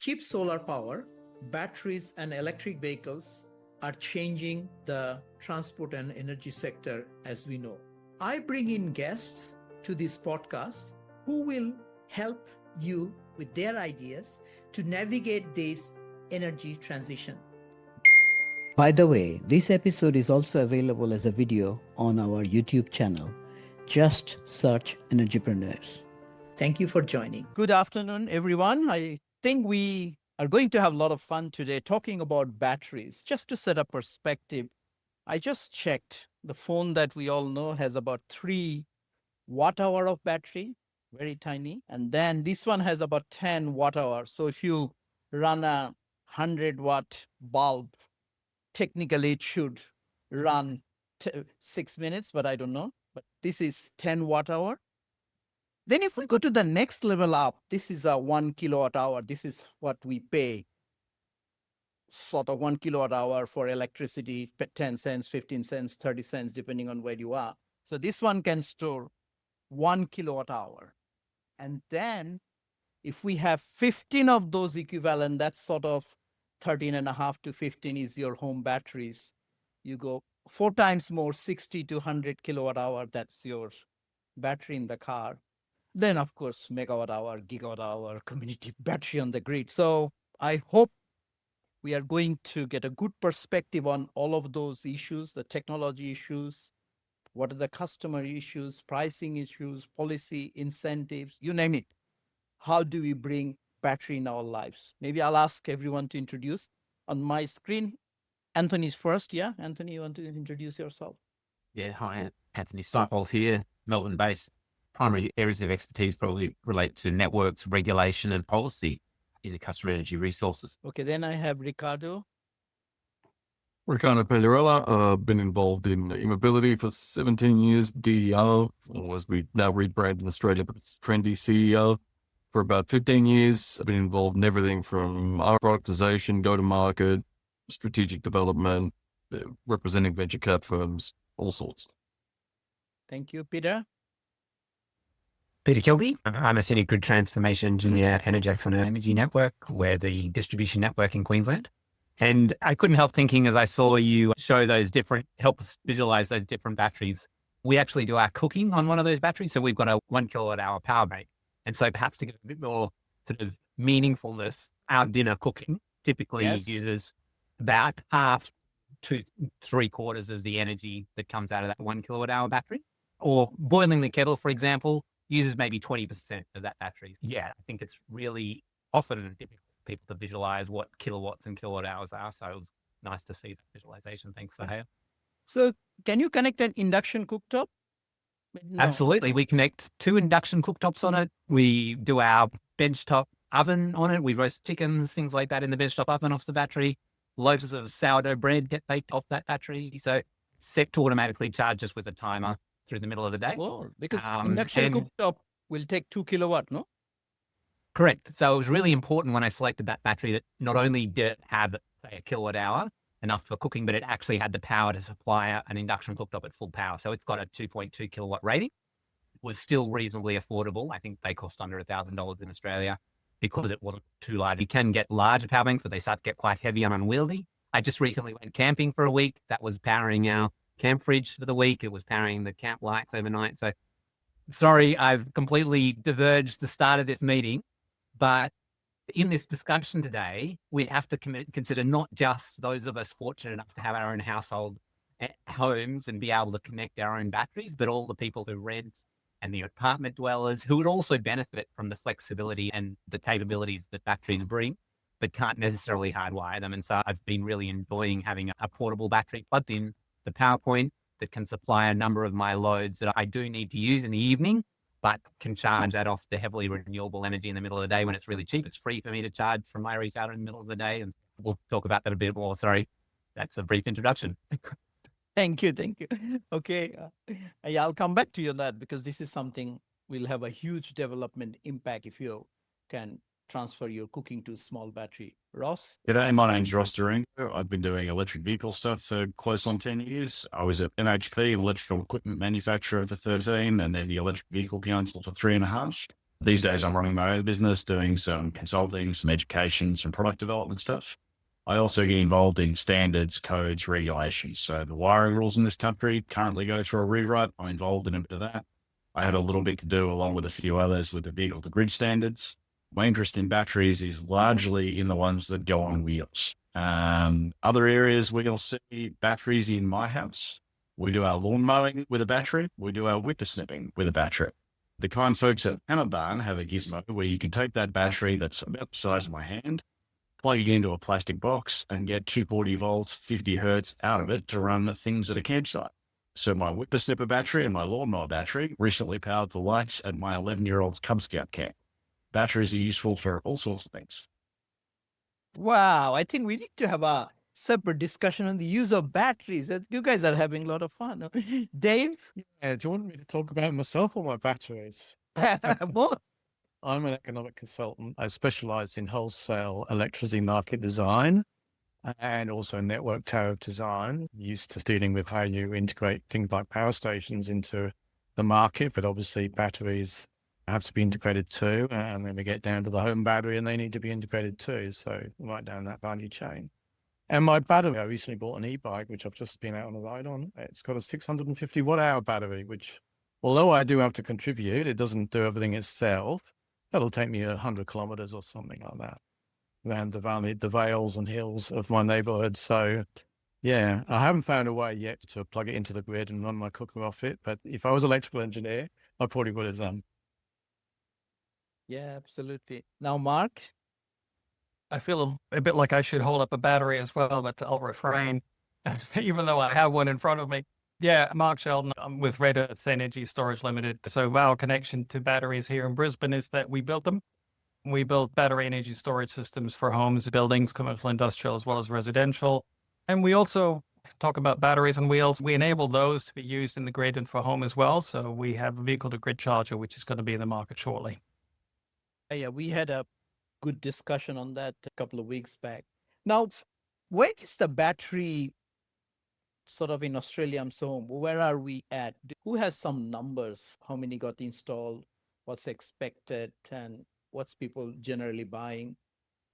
cheap solar power, batteries, and electric vehicles are changing the transport and energy sector as we know. I bring in guests to this podcast who will help you with their ideas to navigate this energy transition. By the way, this episode is also available as a video on our YouTube channel. Just search Energypreneurs. Thank you for joining. Good afternoon, everyone. I think we are going to have a lot of fun today talking about batteries. Just to set a perspective, I just checked. The phone that we all know has about 3 watt hour of battery, very tiny. And then this one has about 10 watt hour. So if you run a 100-watt bulb, technically it should run 6 minutes, but I don't know. But this is 10 watt hour. Then if we go to the next level up, this is a 1 kilowatt hour. This is what we pay, sort of 1 kilowatt hour for electricity, 10 cents, 15 cents, 30 cents, depending on where you are. So this one can store 1 kilowatt hour. And then if we have 15 of those equivalent, that's sort of 13.5 to 15 is your home batteries. You go 4 times more, 60 to 100 kilowatt hour, that's your battery in the car. Then, of course, megawatt hour, gigawatt hour, community battery on the grid. So I hope we are going to get a good perspective on all of those issues, the technology issues, what are the customer issues, pricing issues, policy, incentives, you name it. How do we bring battery in our lives? Maybe I'll ask everyone to introduce. On my screen, Anthony's first. Yeah, Anthony, you want to introduce yourself? Yeah, hi, Anthony Steipold here, Melbourne-based. Primary areas of expertise probably relate to networks, regulation, and policy in the customer energy resources. Okay, then I have Ricardo. Ricardo Pellerella, been involved in e-mobility for 17 years, DEO, or as we now rebrand in Australia, but it's trendy CEO. For about 15 years, I've been involved in everything from our productization, go-to-market, strategic development, representing venture cap firms, all sorts. Thank you, Peter. Peter Kilby. I'm a senior grid transformation engineer at Energex on an energy network. We're the distribution network in Queensland. And I couldn't help thinking as I saw you show those different, help us visualize those different batteries. We actually do our cooking on one of those batteries. So we've got a 1 kilowatt hour power bank. And so perhaps to get a bit more sort of meaningfulness, our dinner cooking typically uses about half to 3/4 of the energy that comes out of that 1 kilowatt hour battery. Or boiling the kettle, for example, uses maybe 20% of that battery. Yeah, I think it's really often difficult for people to visualize what kilowatts and kilowatt hours are. So it was nice to see that visualization. Thanks, Sahaya. So can you connect an induction cooktop? No. Absolutely. We connect 2 induction cooktops on it. We do our benchtop oven on it. We roast chickens, things like that in the benchtop oven off the battery. Loaves of sourdough bread get baked off that battery. So set to automatically charge us with a timer through the middle of the day. Oh, because induction cooktop will take 2 kilowatt, no? Correct. So it was really important when I selected that battery that not only did it have, say, a kilowatt hour, enough for cooking, but it actually had the power to supply an induction cooktop at full power. So it's got a 2.2 kilowatt rating. It was still reasonably affordable. I think they cost under $1,000 in Australia because it wasn't too large. You can get larger power banks, but they start to get quite heavy and unwieldy. I just recently went camping for a week. That was powering our camp fridge for the week. It was powering the camp lights overnight. So sorry, I've completely diverged the start of this meeting, but in this discussion today, we have to consider not just those of us fortunate enough to have our own household homes and be able to connect our own batteries, but all the people who rent and the apartment dwellers who would also benefit from the flexibility and the capabilities that batteries bring, but can't necessarily hardwire them. And so I've been really enjoying having a portable battery plugged in the PowerPoint that can supply a number of my loads that I do need to use in the evening, but can charge that off the heavily renewable energy in the middle of the day when it's really cheap. It's free for me to charge from my retailer in the middle of the day. And we'll talk about that a bit more. Sorry, that's a brief introduction. Thank you. Okay. I'll come back to you on that because this is something will have a huge development impact if you can transfer your cooking to a small battery. Ross? G'day, my name's Ross Durango. I've been doing electric vehicle stuff for close on 10 years. I was at MHP, electrical equipment manufacturer for 13, and then the electric vehicle council for 3.5. These days, I'm running my own business, doing some consulting, some education, some product development stuff. I also get involved in standards, codes, regulations. So the wiring rules in this country currently go through a rewrite. I'm involved in a bit of that. I had a little bit to do, along with a few others, with the vehicle to grid standards. My interest in batteries is largely in the ones that go on wheels. Other areas we'll see batteries in my house. We do our lawn mowing with a battery. We do our whipper snipping with a battery. The kind folks at Hammer Barn have a gizmo where you can take that battery that's about the size of my hand, plug it into a plastic box, and get 240 volts, 50 hertz out of it to run the things at a campsite. So my whipper snipper battery and my lawnmower battery recently powered the lights at my 11-year-old's Cub Scout camp. Batteries are useful for all sorts of things. Wow, I think we need to have a separate discussion on the use of batteries. You guys are having a lot of fun. Dave? Yeah, do you want me to talk about myself or my batteries? Both. I'm an economic consultant. I specialize in wholesale electricity market design and also network tariff design. Used to dealing with how you integrate things like power stations into the market, but obviously batteries have to be integrated too. And then we get down to the home battery and they need to be integrated too. So right down that value chain. And my battery, I recently bought an e-bike, which I've just been out on a ride on. It's got a 650 watt hour battery, which although I do have to contribute, it doesn't do everything itself. That'll take me 100 kilometers or something like that around the valley, the vales and hills of my neighborhood. So yeah, I haven't found a way yet to plug it into the grid and run my cooker off it. But if I was an electrical engineer, I probably would have done. Yeah, absolutely. Now, Mark? I feel a bit like I should hold up a battery as well, but I'll refrain, even though I have one in front of me. Yeah, Mark Sheldon, I'm with Red Earth Energy Storage Limited. So our connection to batteries here in Brisbane is that we built them. We build battery energy storage systems for homes, buildings, commercial, industrial, as well as residential. And we also talk about batteries on wheels. We enable those to be used in the grid and for home as well. So we have a vehicle to grid charger, which is going to be in the market shortly. Yeah, we had a good discussion on that a couple of weeks back. Now, where is the battery sort of in Australia and so on? Where are we at? Who has some numbers? How many got installed? What's expected? And what's people generally buying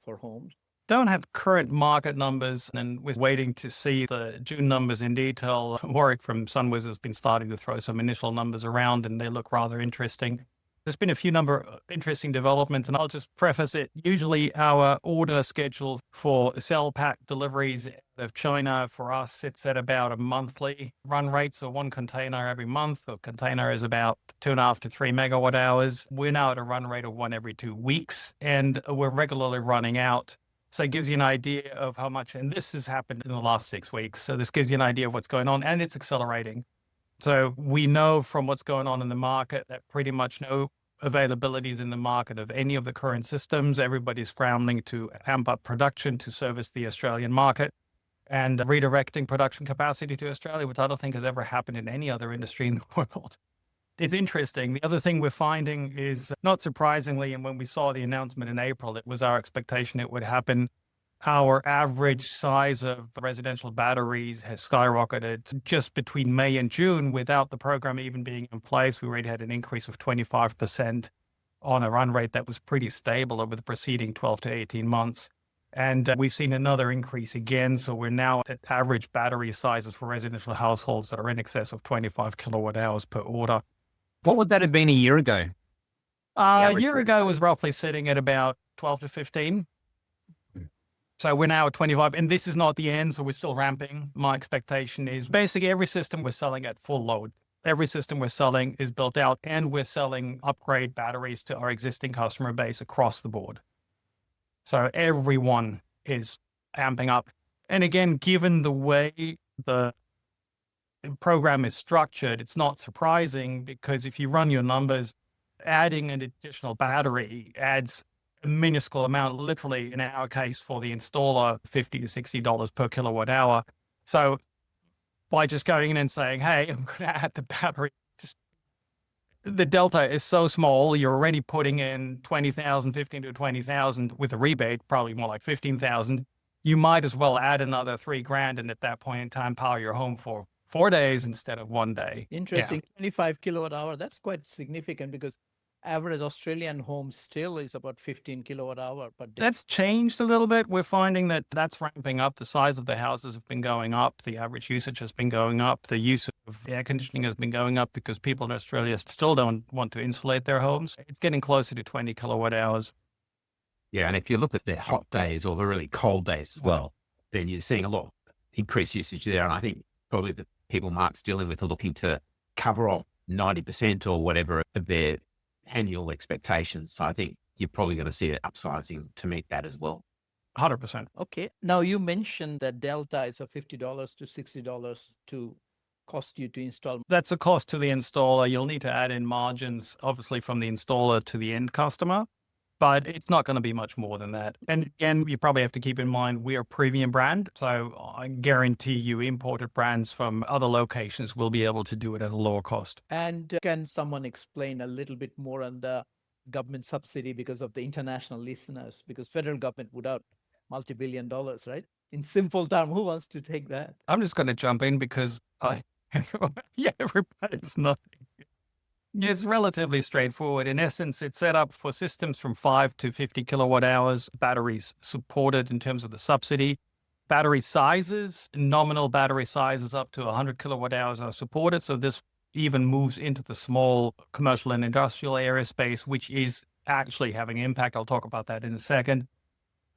for homes? Don't have current market numbers, and we're waiting to see the June numbers in detail. Warwick from Sunwiz has been starting to throw some initial numbers around, and they look rather interesting. There's been a few number of interesting developments, and I'll just preface it. Usually our order schedule for cell pack deliveries out of China for us sits at about a monthly run rate. So one container every month. A container is about 2.5 to 3 megawatt hours. We're now at a run rate of one every 2 weeks, and we're regularly running out. So it gives you an idea of how much, and this has happened in the last 6 weeks. So this gives you an idea of what's going on, and it's accelerating. So we know from what's going on in the market that pretty much no availabilities in the market of any of the current systems. Everybody's scrambling to amp up production to service the Australian market and redirecting production capacity to Australia, which I don't think has ever happened in any other industry in the world. It's interesting. The other thing we're finding is, not surprisingly, and when we saw the announcement in April, it was our expectation it would happen. Our average size of residential batteries has skyrocketed just between May and June without the program even being in place. We already had an increase of 25% on a run rate that was pretty stable over the preceding 12 to 18 months. And we've seen another increase again. So we're now at average battery sizes for residential households that are in excess of 25 kilowatt hours per order. What would that have been a year ago? A year ago was roughly sitting at about 12 to 15. So we're now at 25, and this is not the end, so we're still ramping. My expectation is basically every system we're selling at full load. Every system we're selling is built out, and we're selling upgrade batteries to our existing customer base across the board. So everyone is amping up. And again, given the way the program is structured, it's not surprising, because if you run your numbers, adding an additional battery adds a minuscule amount, literally in our case for the installer, $50 to $60 per kilowatt hour. So by just going in and saying, hey, I'm going to add the battery, just the delta is so small. You're already putting in 20,000, 15 to 20,000 with a rebate, probably more like 15,000. You might as well add another $3,000 and at that point in time, power your home for 4 days instead of 1 day. Interesting. Yeah. 25 kilowatt hour. That's quite significant, because average Australian home still is about 15 kilowatt hour per day. That's changed a little bit. We're finding that that's ramping up. The size of the houses have been going up. The average usage has been going up. The use of air conditioning has been going up because people in Australia still don't want to insulate their homes. It's getting closer to 20 kilowatt hours. Yeah. And if you look at the hot days or the really cold days as well, then you're seeing a lot increased usage there. And I think probably the people Mark's dealing with are looking to cover off 90% or whatever of their annual expectations. So I think you're probably going to see it upsizing to meet that as well. 100%. Okay. Now you mentioned that delta is of $50 to $60 to cost you to install. That's a cost to the installer. You'll need to add in margins, obviously, from the installer to the end customer, but it's not going to be much more than that. And again, you probably have to keep in mind we're a premium brand. So I guarantee you imported brands from other locations will be able to do it at a lower cost. And can someone explain a little bit more on the government subsidy because of the international listeners? Because federal government put out multi-billion dollars, right? In simple term, who wants to take that? I'm just going to jump in because everybody's nothing. It's relatively straightforward. In essence, it's set up for systems from 5 to 50 kilowatt hours, batteries supported in terms of the subsidy. Battery sizes, nominal battery sizes up to 100 kilowatt hours are supported. So this even moves into the small commercial and industrial area space, which is actually having impact. I'll talk about that in a second.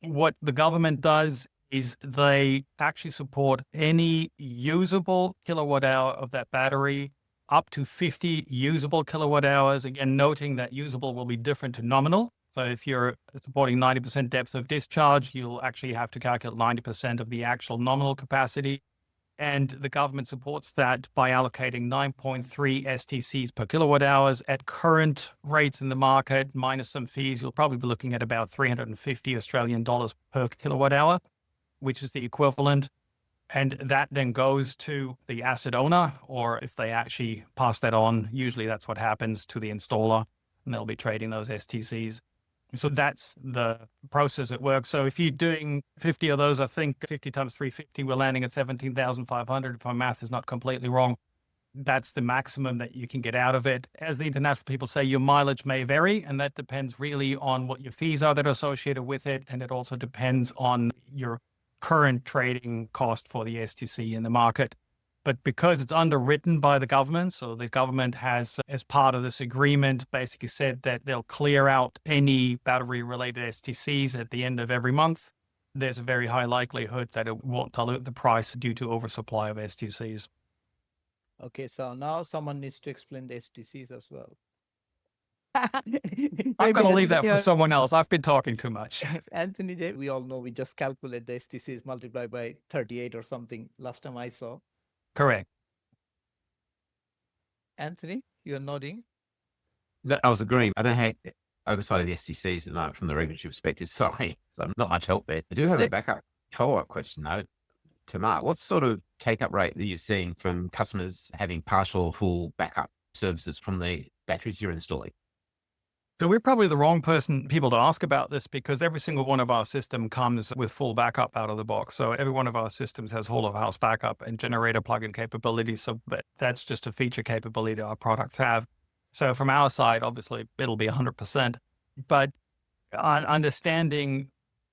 What the government does is they actually support any usable kilowatt hour of that battery up to 50 usable kilowatt hours. Again, noting that usable will be different to nominal. So if you're supporting 90% depth of discharge, you'll actually have to calculate 90% of the actual nominal capacity. And the government supports that by allocating 9.3 STCs per kilowatt hours at current rates in the market, minus some fees. You'll probably be looking at about 350 Australian dollars per kilowatt hour, which is the equivalent. And that then goes to the asset owner, or if they actually pass that on, usually that's what happens to the installer, and they'll be trading those STCs. So that's the process it works. So if you're doing 50 of those, I think 50 times 350, we're landing at 17,500. If my math is not completely wrong, that's the maximum that you can get out of it. As the international people say, your mileage may vary, and that depends really on what your fees are that are associated with it. And it also depends on your current trading cost for the STC in the market. But because it's underwritten by the government, so the government has, as part of this agreement, basically said that they'll clear out any battery-related STCs at the end of every month, there's a very high likelihood that it won't dilute the price due to oversupply of STCs. Okay, so now someone needs to explain the STCs as well. I'm going to leave that for someone else. I've been talking too much. Anthony did. We all know we just calculate the STCs multiplied by 38 or something last time I saw. Correct. Anthony, you're nodding. I was agreeing. I don't have oversight of the STCs at the moment from the regulatory perspective. Sorry. So not much help there. I do have a backup follow-up question though to Mark. What sort of take-up rate that you're seeing from customers having partial or full backup services from the batteries you're installing? So we're probably the wrong people to ask about this because every single one of our system comes with full backup out of the box. So every one of our systems has whole of house backup and generator plug-in capability. So that's just a feature capability our products have. So from our side, obviously it'll be 100%, but understanding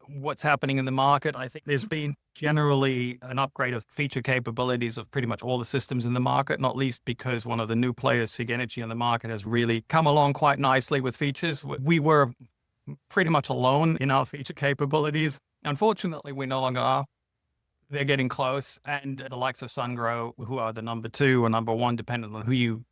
what's happening in the market, I think there's been generally an upgrade of feature capabilities of pretty much all the systems in the market, not least because one of the new players, SIG Energy, in the market has really come along quite nicely with features. We were pretty much alone in our feature capabilities. Unfortunately, we no longer are. They're getting close, and the likes of Sungrow, who are the number 2 or number 1, depending on who you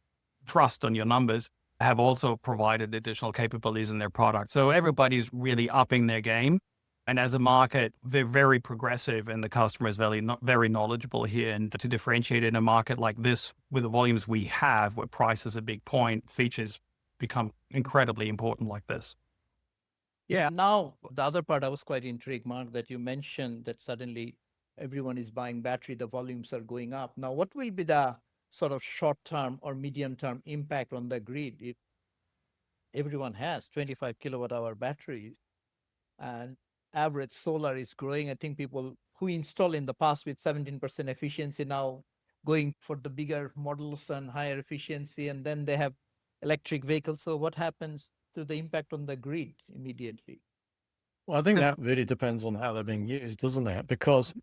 trust on your numbers, have also provided additional capabilities in their product. So everybody's really upping their game. And as a market, they're very progressive and the customer is very knowledgeable here. And to differentiate in a market like this, with the volumes we have, where price is a big point, features become incredibly important like this. Yeah. Now, the other part I was quite intrigued, Mark, that you mentioned that suddenly everyone is buying battery, the volumes are going up. Now, what will be the sort of short-term or medium-term impact on the grid if everyone has 25 kilowatt hour batteries and average solar is growing? I think people who install in the past with 17% efficiency now going for the bigger models and higher efficiency, and then they have electric vehicles. So what happens to the impact on the grid immediately? Well, I think that really depends on how they're being used, doesn't it? Because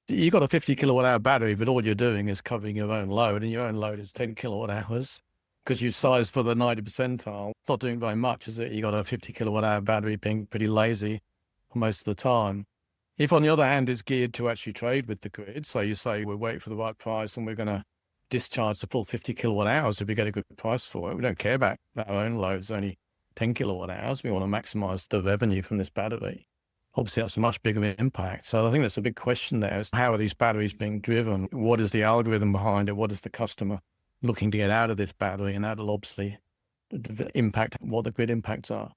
you've got a 50 kilowatt hour battery, but all you're doing is covering your own load, and your own load is 10 kilowatt hours because you've sized for the 90 percentile. It's not doing very much, is it? You got a 50 kilowatt hour battery being pretty lazy most of the time. If, on the other hand, it's geared to actually trade with the grid, so you say we'll wait for the right price and we're going to discharge the full 50 kilowatt hours if we get a good price for it. We don't care about our own loads, only 10 kilowatt hours. We want to maximize the revenue from this battery. Obviously, that's a much bigger impact. So I think that's a big question there is how are these batteries being driven? What is the algorithm behind it? What is the customer looking to get out of this battery? And that'll obviously impact what the grid impacts are.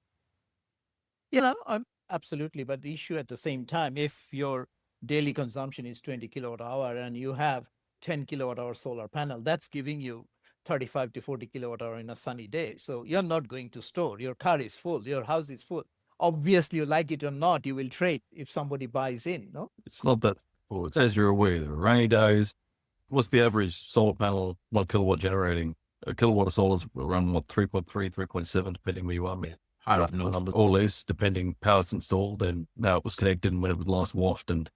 Absolutely. But the issue at the same time, if your daily consumption is 20 kilowatt hour and you have 10 kilowatt hour solar panel, that's giving you 35 to 40 kilowatt hour in a sunny day. So you're not going to store. Your car is full. Your house is full. Obviously, you like it or not, you will trade if somebody buys in, no? It's not that, well, it's, as you're aware, there are rainy days. What's the average solar panel, 1 kilowatt generating? A kilowatt of solar is around 3.3, 3.7, depending where you are. I don't know. Numbers or less, depending how it's installed and how it was connected and when it was last washed and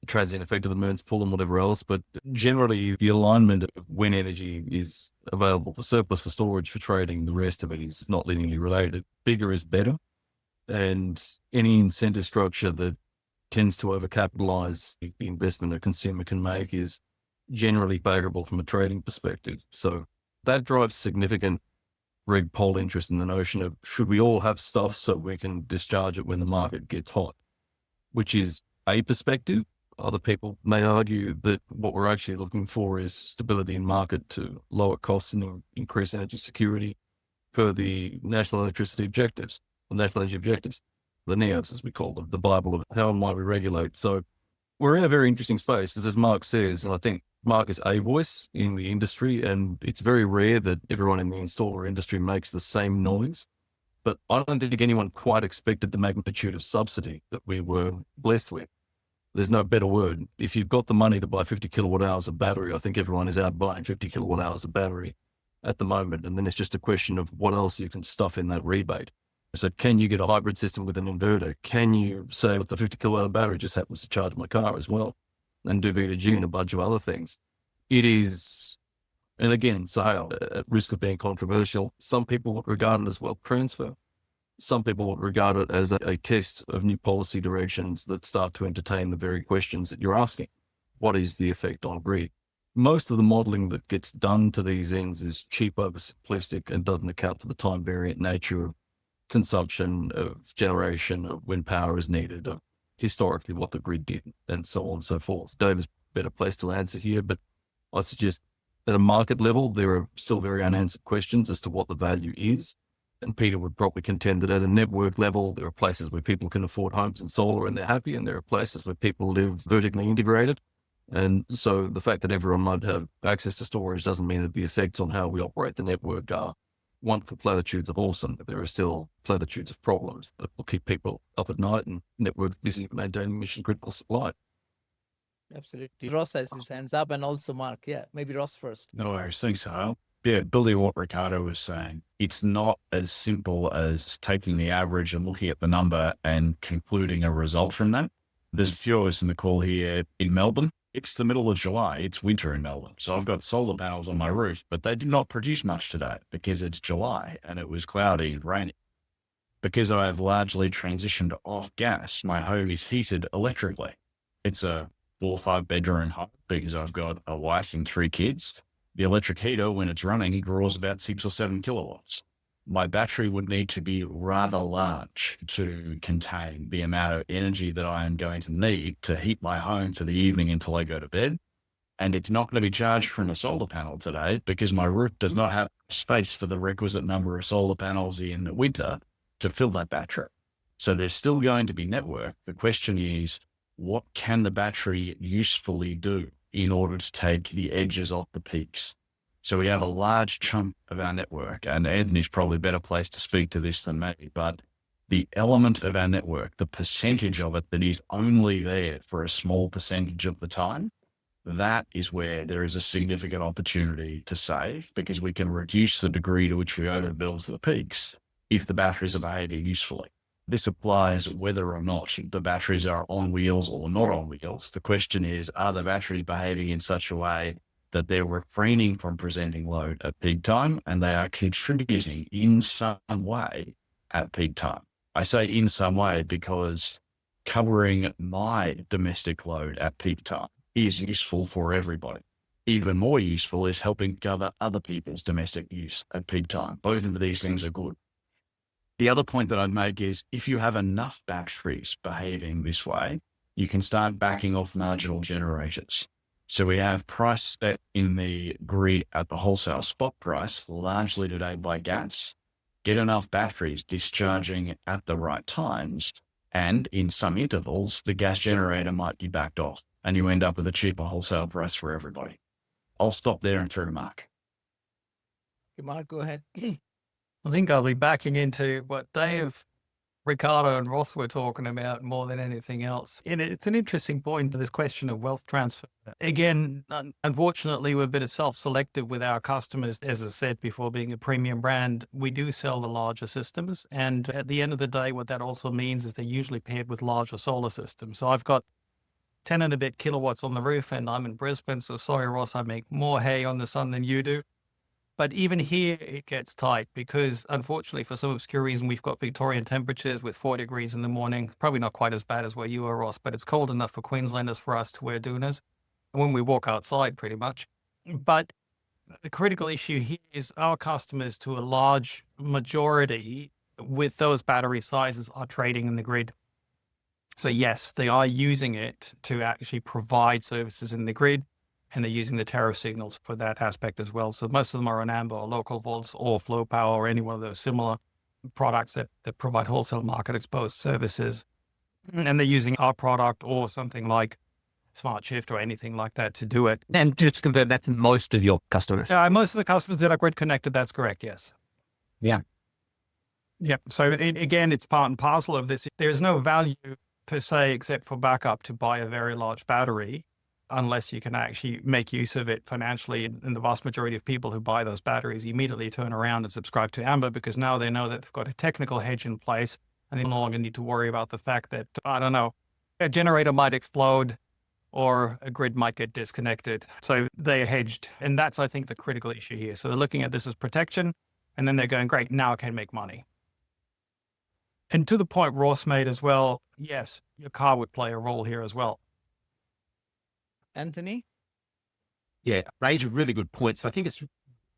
the transient effect of the moon's full and whatever else. But generally, the alignment of when energy is available for surplus, for storage, for trading, the rest of it is not linearly related. Bigger is better. And any incentive structure that tends to overcapitalize the investment a consumer can make is generally favorable from a trading perspective. So that drives significant reg poll interest in the notion of should we all have stuff so we can discharge it when the market gets hot, which is a perspective. Other people may argue that what we're actually looking for is stability in market to lower costs and increase energy security for the national electricity objectives. The national energy objectives, the NEOs, as we call them, the Bible of how might we regulate. So we're in a very interesting space, as Mark says, and I think Mark is a voice in the industry, and it's very rare that everyone in the installer industry makes the same noise. But I don't think anyone quite expected the magnitude of subsidy that we were blessed with. There's no better word. If you've got the money to buy 50 kilowatt hours of battery, I think everyone is out buying 50 kilowatt hours of battery at the moment. And then it's just a question of what else you can stuff in that rebate. So can you get a hybrid system with an inverter? Can you say with the 50 kilowatt hour battery just happens to charge my car as well and do V2G and a bunch of other things? It is, and again, so at risk of being controversial, some people would regard it as wealth transfer. Some people would regard it as a test of new policy directions that start to entertain the very questions that you're asking. What is the effect on grid? Most of the modeling that gets done to these ends is cheap, oversimplistic, and doesn't account for the time variant nature of consumption, of generation, of when power is needed, of historically what the grid did, and so on and so forth. Dave is a better place to answer here, but I suggest at a market level, there are still very unanswered questions as to what the value is. And Peter would probably contend that at a network level, there are places where people can afford homes and solar and they're happy, and there are places where people live vertically integrated. And so the fact that everyone might have access to storage doesn't mean that the effects on how we operate the network are wonderful platitudes of awesome. There are still platitudes of problems that will keep people up at night and network busy maintaining mission critical supply. Absolutely. Ross has his hands up, and also Mark. Yeah, maybe Ross first. No worries. Thanks, Hal. Yeah, building on what Ricardo was saying, it's not as simple as taking the average and looking at the number and concluding a result from that. There's a few of us in the call here in Melbourne. It's the middle of July. It's winter in Melbourne. So I've got solar panels on my roof, but they did not produce much today because it's July and it was cloudy and rainy. Because I have largely transitioned off gas, my home is heated electrically. It's a 4 or 5 bedroom home because I've got a wife and 3 kids. The electric heater, when it's running, draws about 6 or 7 kilowatts. My battery would need to be rather large to contain the amount of energy that I am going to need to heat my home for the evening until I go to bed. And it's not going to be charged from a solar panel today because my roof does not have space for the requisite number of solar panels in winter to fill that battery. So there's still going to be network. The question is, what can the battery usefully do in order to take the edges off the peaks? So we have a large chunk of our network, and Anthony's probably a better place to speak to this than me, but the element of our network, the percentage of it that is only there for a small percentage of the time, that is where there is a significant opportunity to save, because we can reduce the degree to which we overbuild the peaks if the batteries are behaving usefully. This applies whether or not the batteries are on wheels or not on wheels. The question is, are the batteries behaving in such a way that they're refraining from presenting load at peak time and they are contributing in some way at peak time? I say in some way because covering my domestic load at peak time is useful for everybody. Even more useful is helping cover other people's domestic use at peak time. Both of these things are good. The other point that I'd make is if you have enough batteries behaving this way, you can start backing off marginal generators. So we have price set in the grid at the wholesale spot price, largely today by gas. Get enough batteries discharging at the right times, and in some intervals, the gas generator might be backed off, and you end up with a cheaper wholesale price for everybody. I'll stop there and throw to Mark. Okay, Mark, go ahead. I think I'll be backing into what Dave, Ricardo, and Ross were talking about more than anything else. And it's an interesting point to this question of wealth transfer. Again, unfortunately, we're a bit of self-selective with our customers. As I said before, being a premium brand, we do sell the larger systems. And at the end of the day, what that also means is they're usually paired with larger solar systems. So I've got 10 and a bit kilowatts on the roof, and I'm in Brisbane. So sorry, Ross, I make more hay on the sun than you do. But even here, it gets tight because, unfortunately, for some obscure reason, we've got Victorian temperatures with 4 degrees in the morning. Probably not quite as bad as where you are, Ross, but it's cold enough for Queenslanders for us to wear doonas when we walk outside, pretty much. But the critical issue here is our customers, to a large majority, with those battery sizes, are trading in the grid. So yes, they are using it to actually provide services in the grid, and they're using the tariff signals for that aspect as well. So most of them are on amber or local volts or flow power or any one of those similar products that provide wholesale market exposed services. And they're using our product or something like Smart Shift or anything like that to do it. And just to confirm, that's most of your customers. Most of the customers that are grid connected, that's correct, yes. Yeah. Yeah. So again, it's part and parcel of this. There's no value per se, except for backup, to buy a very large battery, unless you can actually make use of it financially. And the vast majority of people who buy those batteries immediately turn around and subscribe to Amber, because now they know that they've got a technical hedge in place and they no longer need to worry about the fact that, I don't know, a generator might explode or a grid might get disconnected. So they're hedged. And that's, I think, the critical issue here. So they're looking at this as protection, and then they're going, great, now I can make money. And to the point Ross made as well, yes, your car would play a role here as well. Anthony? Yeah, range of really good points. I think it's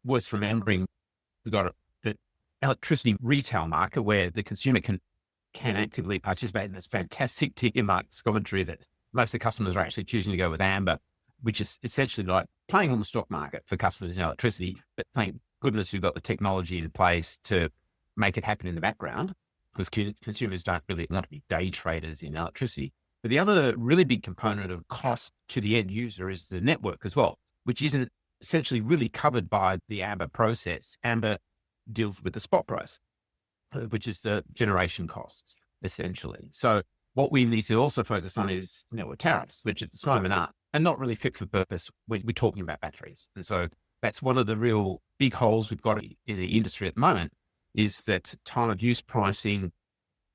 worth remembering we've got the electricity retail market where the consumer can actively participate in this fantastic ticket markets commentary that most of the customers are actually choosing to go with Amber, which is essentially like playing on the stock market for customers in electricity, but thank goodness you've got the technology in place to make it happen in the background, because consumers don't really want to be day traders in electricity. But the other really big component of cost to the end user is the network as well, which isn't essentially really covered by the Amber process. Amber deals with the spot price, which is the generation costs, essentially. So what we need to also focus on is network tariffs, which at this moment are not really fit for purpose when we're talking about batteries. And so that's one of the real big holes we've got in the industry at the moment, is that time of use pricing,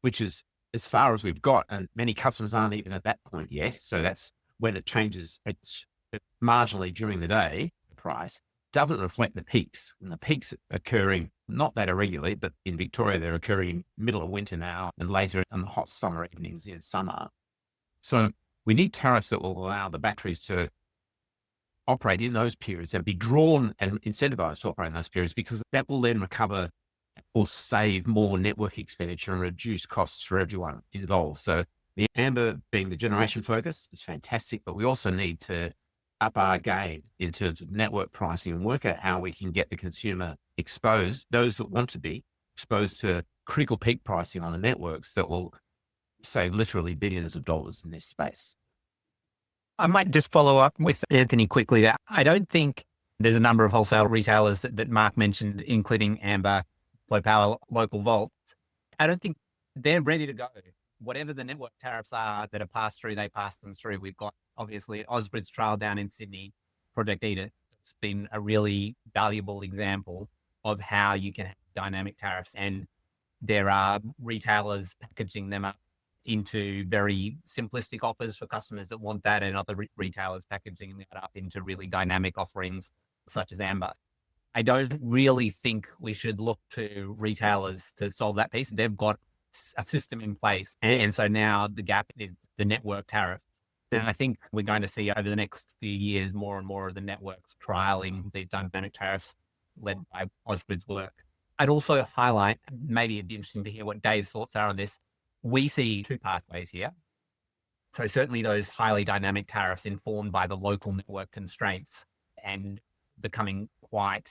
which is as far as we've got, and many customers aren't even at that point yet. So that's when it changes marginally during the day, the price doesn't reflect the peaks. And the peaks occurring not that irregularly, but in Victoria, they're occurring middle of winter now and later in the hot summer evenings in summer. So we need tariffs that will allow the batteries to operate in those periods and be drawn and incentivized to operate in those periods, because that will then recover or save more network expenditure and reduce costs for everyone involved. So the Amber being the generation focus is fantastic, but we also need to up our game in terms of network pricing and work out how we can get the consumer exposed, those that want to be exposed to critical peak pricing on the networks that will save literally billions of dollars in this space. I might just follow up with Anthony quickly there. I don't think there's a number of wholesale retailers that Mark mentioned, including Amber, Flow Power, Local Volt. I don't think they're ready to go. Whatever the network tariffs are that are passed through, they pass them through. We've got obviously Ausbrid's trial down in Sydney, Project Edith, it's been a really valuable example of how you can have dynamic tariffs. And there are retailers packaging them up into very simplistic offers for customers that want that, and other retailers packaging that up into really dynamic offerings such as Amber. I don't really think we should look to retailers to solve that piece. They've got a system in place. And so now the gap is the network tariff. And I think we're going to see over the next few years more and more of the networks trialing these dynamic tariffs led by Ausbrid's work. I'd also highlight, maybe it'd be interesting to hear what Dave's thoughts are on this. We see two pathways here. So certainly those highly dynamic tariffs informed by the local network constraints and becoming quite,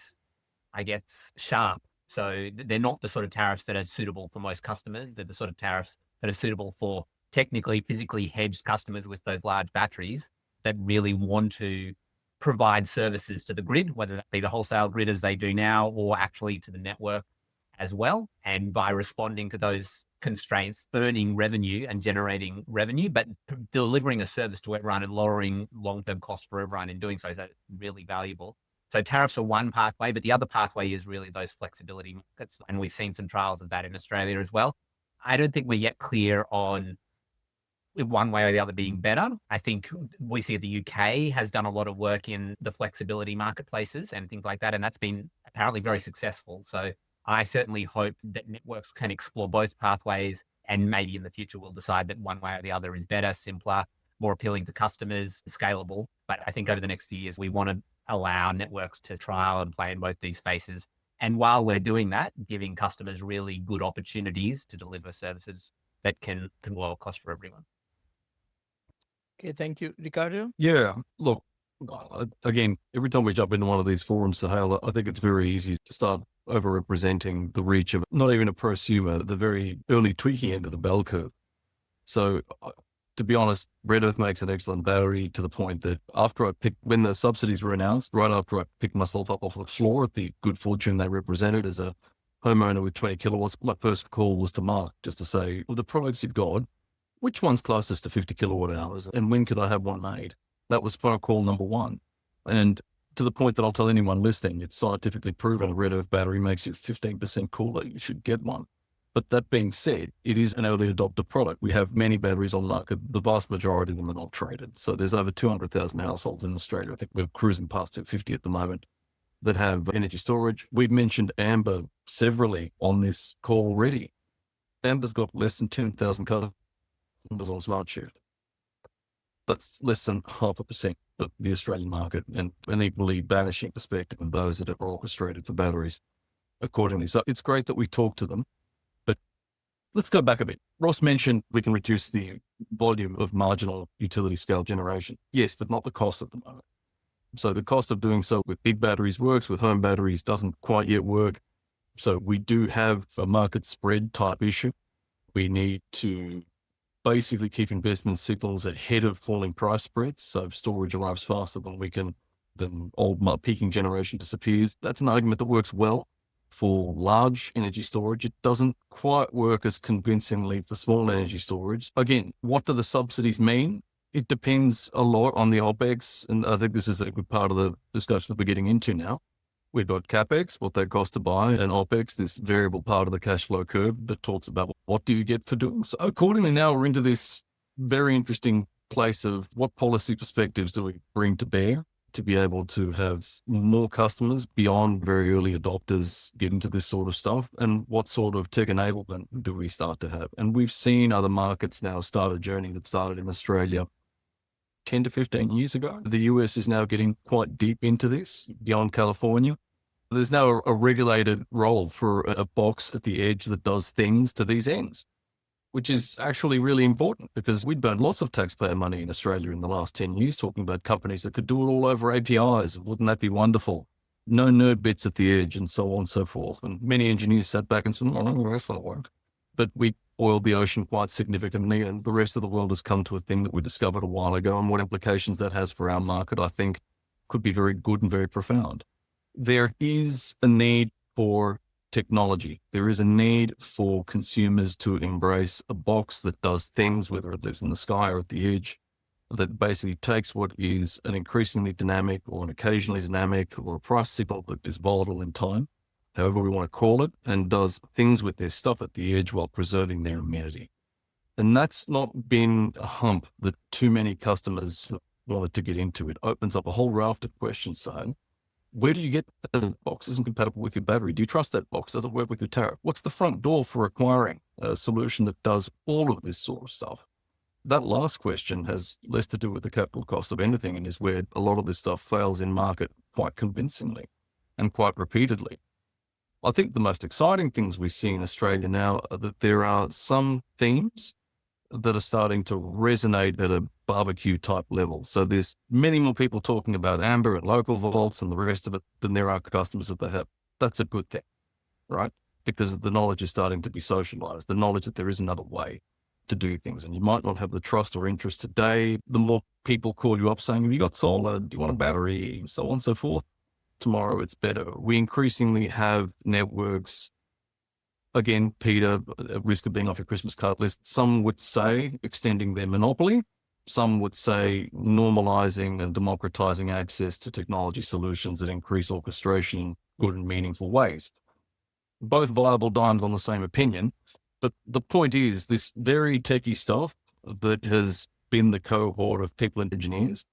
I guess, sharp. So they're not the sort of tariffs that are suitable for most customers. They're the sort of tariffs that are suitable for technically, physically hedged customers with those large batteries that really want to provide services to the grid, whether that be the wholesale grid as they do now, or actually to the network as well. And by responding to those constraints, earning revenue and generating revenue, but delivering a service to everyone and lowering long-term costs for everyone in doing so. That's really valuable. So tariffs are one pathway, but the other pathway is really those flexibility markets. And we've seen some trials of that in Australia as well. I don't think we're yet clear on one way or the other being better. I think we see the UK has done a lot of work in the flexibility marketplaces and things like that, and that's been apparently very successful. So I certainly hope that networks can explore both pathways, and maybe in the future we'll decide that one way or the other is better, simpler, more appealing to customers, scalable. But I think over the next few years, we want to allow networks to trial and play in both these spaces. And while we're doing that, giving customers really good opportunities to deliver services that can lower cost for everyone. Okay, thank you. Ricardo? Yeah, look, again, every time we jump into one of these forums, Sahel, I think it's very easy to start overrepresenting the reach of not even a prosumer, the very early tweaking end of the bell curve. So to be honest, Red Earth makes an excellent battery to the point that when the subsidies were announced, right after I picked myself up off the floor at the good fortune they represented as a homeowner with 20 kilowatts, my first call was to Mark just to say, well, the products you've got, which one's closest to 50 kilowatt hours and when could I have one made? That was phone call number one. And to the point that I'll tell anyone listening, it's scientifically proven a Red Earth battery makes you 15% cooler. You should get one. But that being said, it is an early adopter product. We have many batteries on the market. The vast majority of them are not traded. So there's over 200,000 households in Australia. I think we're cruising past 250 at the moment that have energy storage. We've mentioned Amber severally on this call already. Amber's got less than 10,000 customers on Smartshift. That's less than 0.5% of the Australian market, and an equally vanishing perspective of those that are orchestrated for batteries accordingly. So it's great that we talk to them, but let's go back a bit. Ross mentioned we can reduce the volume of marginal utility scale generation. Yes, but not the cost at the moment. So the cost of doing so with big batteries works, with home batteries doesn't quite yet work. So we do have a market spread type issue. We need to basically keep investment signals ahead of falling price spreads. So storage arrives faster than old peaking generation disappears. That's an argument that works well for large energy storage. It doesn't quite work as convincingly for small energy storage. Again, what do the subsidies mean? It depends a lot on the OPEX. And I think this is a good part of the discussion that we're getting into now. We've got CapEx, what they cost to buy, and OPEX, this variable part of the cash flow curve that talks about what do you get for doing so. Accordingly, now we're into this very interesting place of what policy perspectives do we bring to bear to be able to have more customers beyond very early adopters get into this sort of stuff, and what sort of tech enablement do we start to have. And we've seen other markets now start a journey that started in Australia 10 to 15 years ago. The US is now getting quite deep into this beyond California. There's now a regulated role for a box at the edge that does things to these ends, which is actually really important because we'd burned lots of taxpayer money in Australia in the last 10 years talking about companies that could do it all over APIs. Wouldn't that be wonderful? No nerd bits at the edge and so on and so forth. And many engineers sat back and said, oh, that's not work. But we oiled the ocean quite significantly, and the rest of the world has come to a thing that we discovered a while ago, and what implications that has for our market, I think, could be very good and very profound. There is a need for technology. There is a need for consumers to embrace a box that does things, whether it lives in the sky or at the edge, that basically takes what is an increasingly dynamic or an occasionally dynamic or a price signal that is volatile in time, however we want to call it, and does things with their stuff at the edge while preserving their amenity. And that's not been a hump that too many customers wanted to get into. It opens up a whole raft of questions saying, where do you get the box isn't compatible with your battery? Do you trust that box? Does it work with your tariff? What's the front door for acquiring a solution that does all of this sort of stuff? That last question has less to do with the capital cost of anything and is where a lot of this stuff fails in market quite convincingly and quite repeatedly. I think the most exciting things we see in Australia now are that there are some themes that are starting to resonate at a barbecue type level. So there's many more people talking about amber and local vaults and the rest of it than there are customers that they have. That's a good thing, right? Because the knowledge is starting to be socialized, the knowledge that there is another way to do things. And you might not have the trust or interest today. The more people call you up saying, have you got solar? Do you want a battery? So on and so forth. Tomorrow it's better. We increasingly have networks. Again, Peter, at risk of being off your Christmas card list, some would say extending their monopoly. Some would say normalizing and democratizing access to technology solutions that increase orchestration in good and meaningful ways. Both viable dimes on the same opinion. But the point is, this very techie stuff that has been the cohort of people and engineers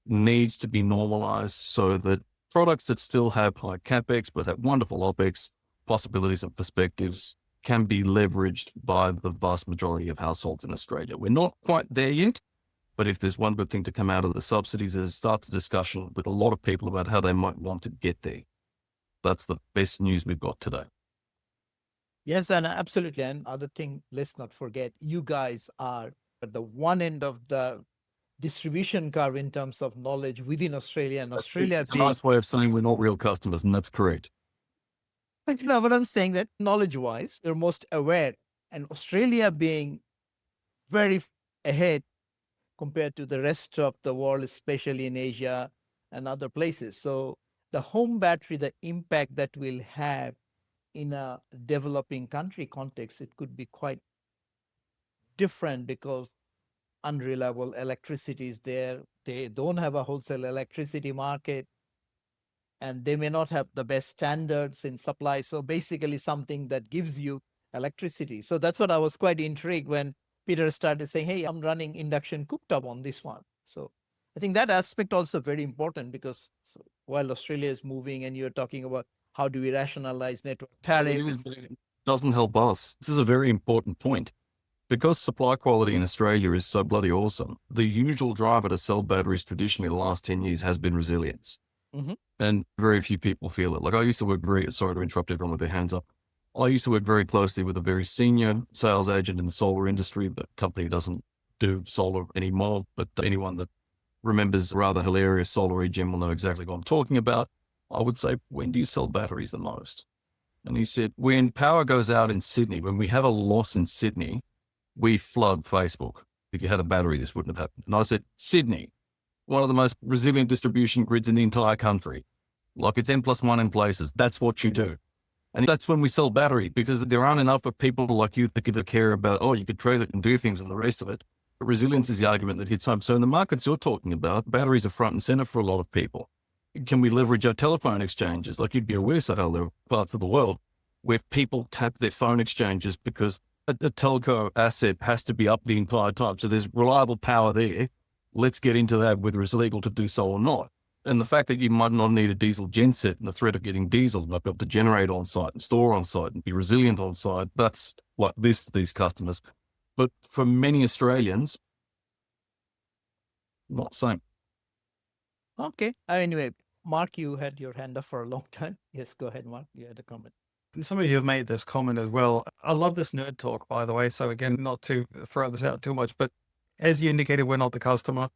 needs to be normalized so that products that still have high CapEx but have wonderful OpEx possibilities and perspectives can be leveraged by the vast majority of households in Australia. We're not quite there yet, but if there's one good thing to come out of the subsidies, is it starts a discussion with a lot of people about how they might want to get there. That's the best news we've got today. Yes, and absolutely. And other thing, let's not forget, you guys are at the one end of the distribution curve in terms of knowledge within Australia, and Australia It's a nice way of saying we're not real customers, and that's correct. No, but I'm saying that knowledge-wise, you're most aware, and Australia being very ahead compared to the rest of the world, especially in Asia and other places. So the home battery, the impact that will have in a developing country context, it could be quite different because unreliable electricity is there. They don't have a wholesale electricity market, and they may not have the best standards in supply. So basically something that gives you electricity. So that's what I was quite intrigued when Peter started saying, hey, I'm running induction cooktop on this one. So I think that aspect also very important because while Australia is moving and you're talking about how do we rationalize network tariffs. It doesn't help us. This is a very important point. Because supply quality in Australia is so bloody awesome, the usual driver to sell batteries traditionally the last 10 years has been resilience. Mm-hmm. And very few people feel it. Like I used to work sorry to interrupt everyone with their hands up. I used to work very closely with a very senior sales agent in the solar industry. The company doesn't do solar anymore, but anyone that remembers a rather hilarious solar EGM will know exactly what I'm talking about. I would say, when do you sell batteries the most? And he said, when power goes out in Sydney, when we have a loss in Sydney, we flood Facebook. If you had a battery, this wouldn't have happened. And I said, Sydney, one of the most resilient distribution grids in the entire country. Like it's N+1 in places. That's what you do. And that's when we sell battery, because there aren't enough of people like you that give a care about, oh, you could trade it and do things and the rest of it. But resilience is the argument that hits home. So in the markets you're talking about, batteries are front and center for a lot of people. Can we leverage our telephone exchanges? Like you'd be aware, so there are parts of the world where people tap their phone exchanges because a telco asset has to be up the entire time. So there's reliable power there. Let's get into that, whether it's legal to do so or not. And the fact that you might not need a diesel genset and the threat of getting diesel, not be able to generate on site and store on site and be resilient on site, that's like these customers. But for many Australians, not the same. Okay. Anyway, Mark, you had your hand up for a long time. Yes, go ahead, Mark. You had a comment. Some of you have made this comment as well. I love this nerd talk, by the way. So again, not to throw this out too much, but as you indicated, we're not the customer.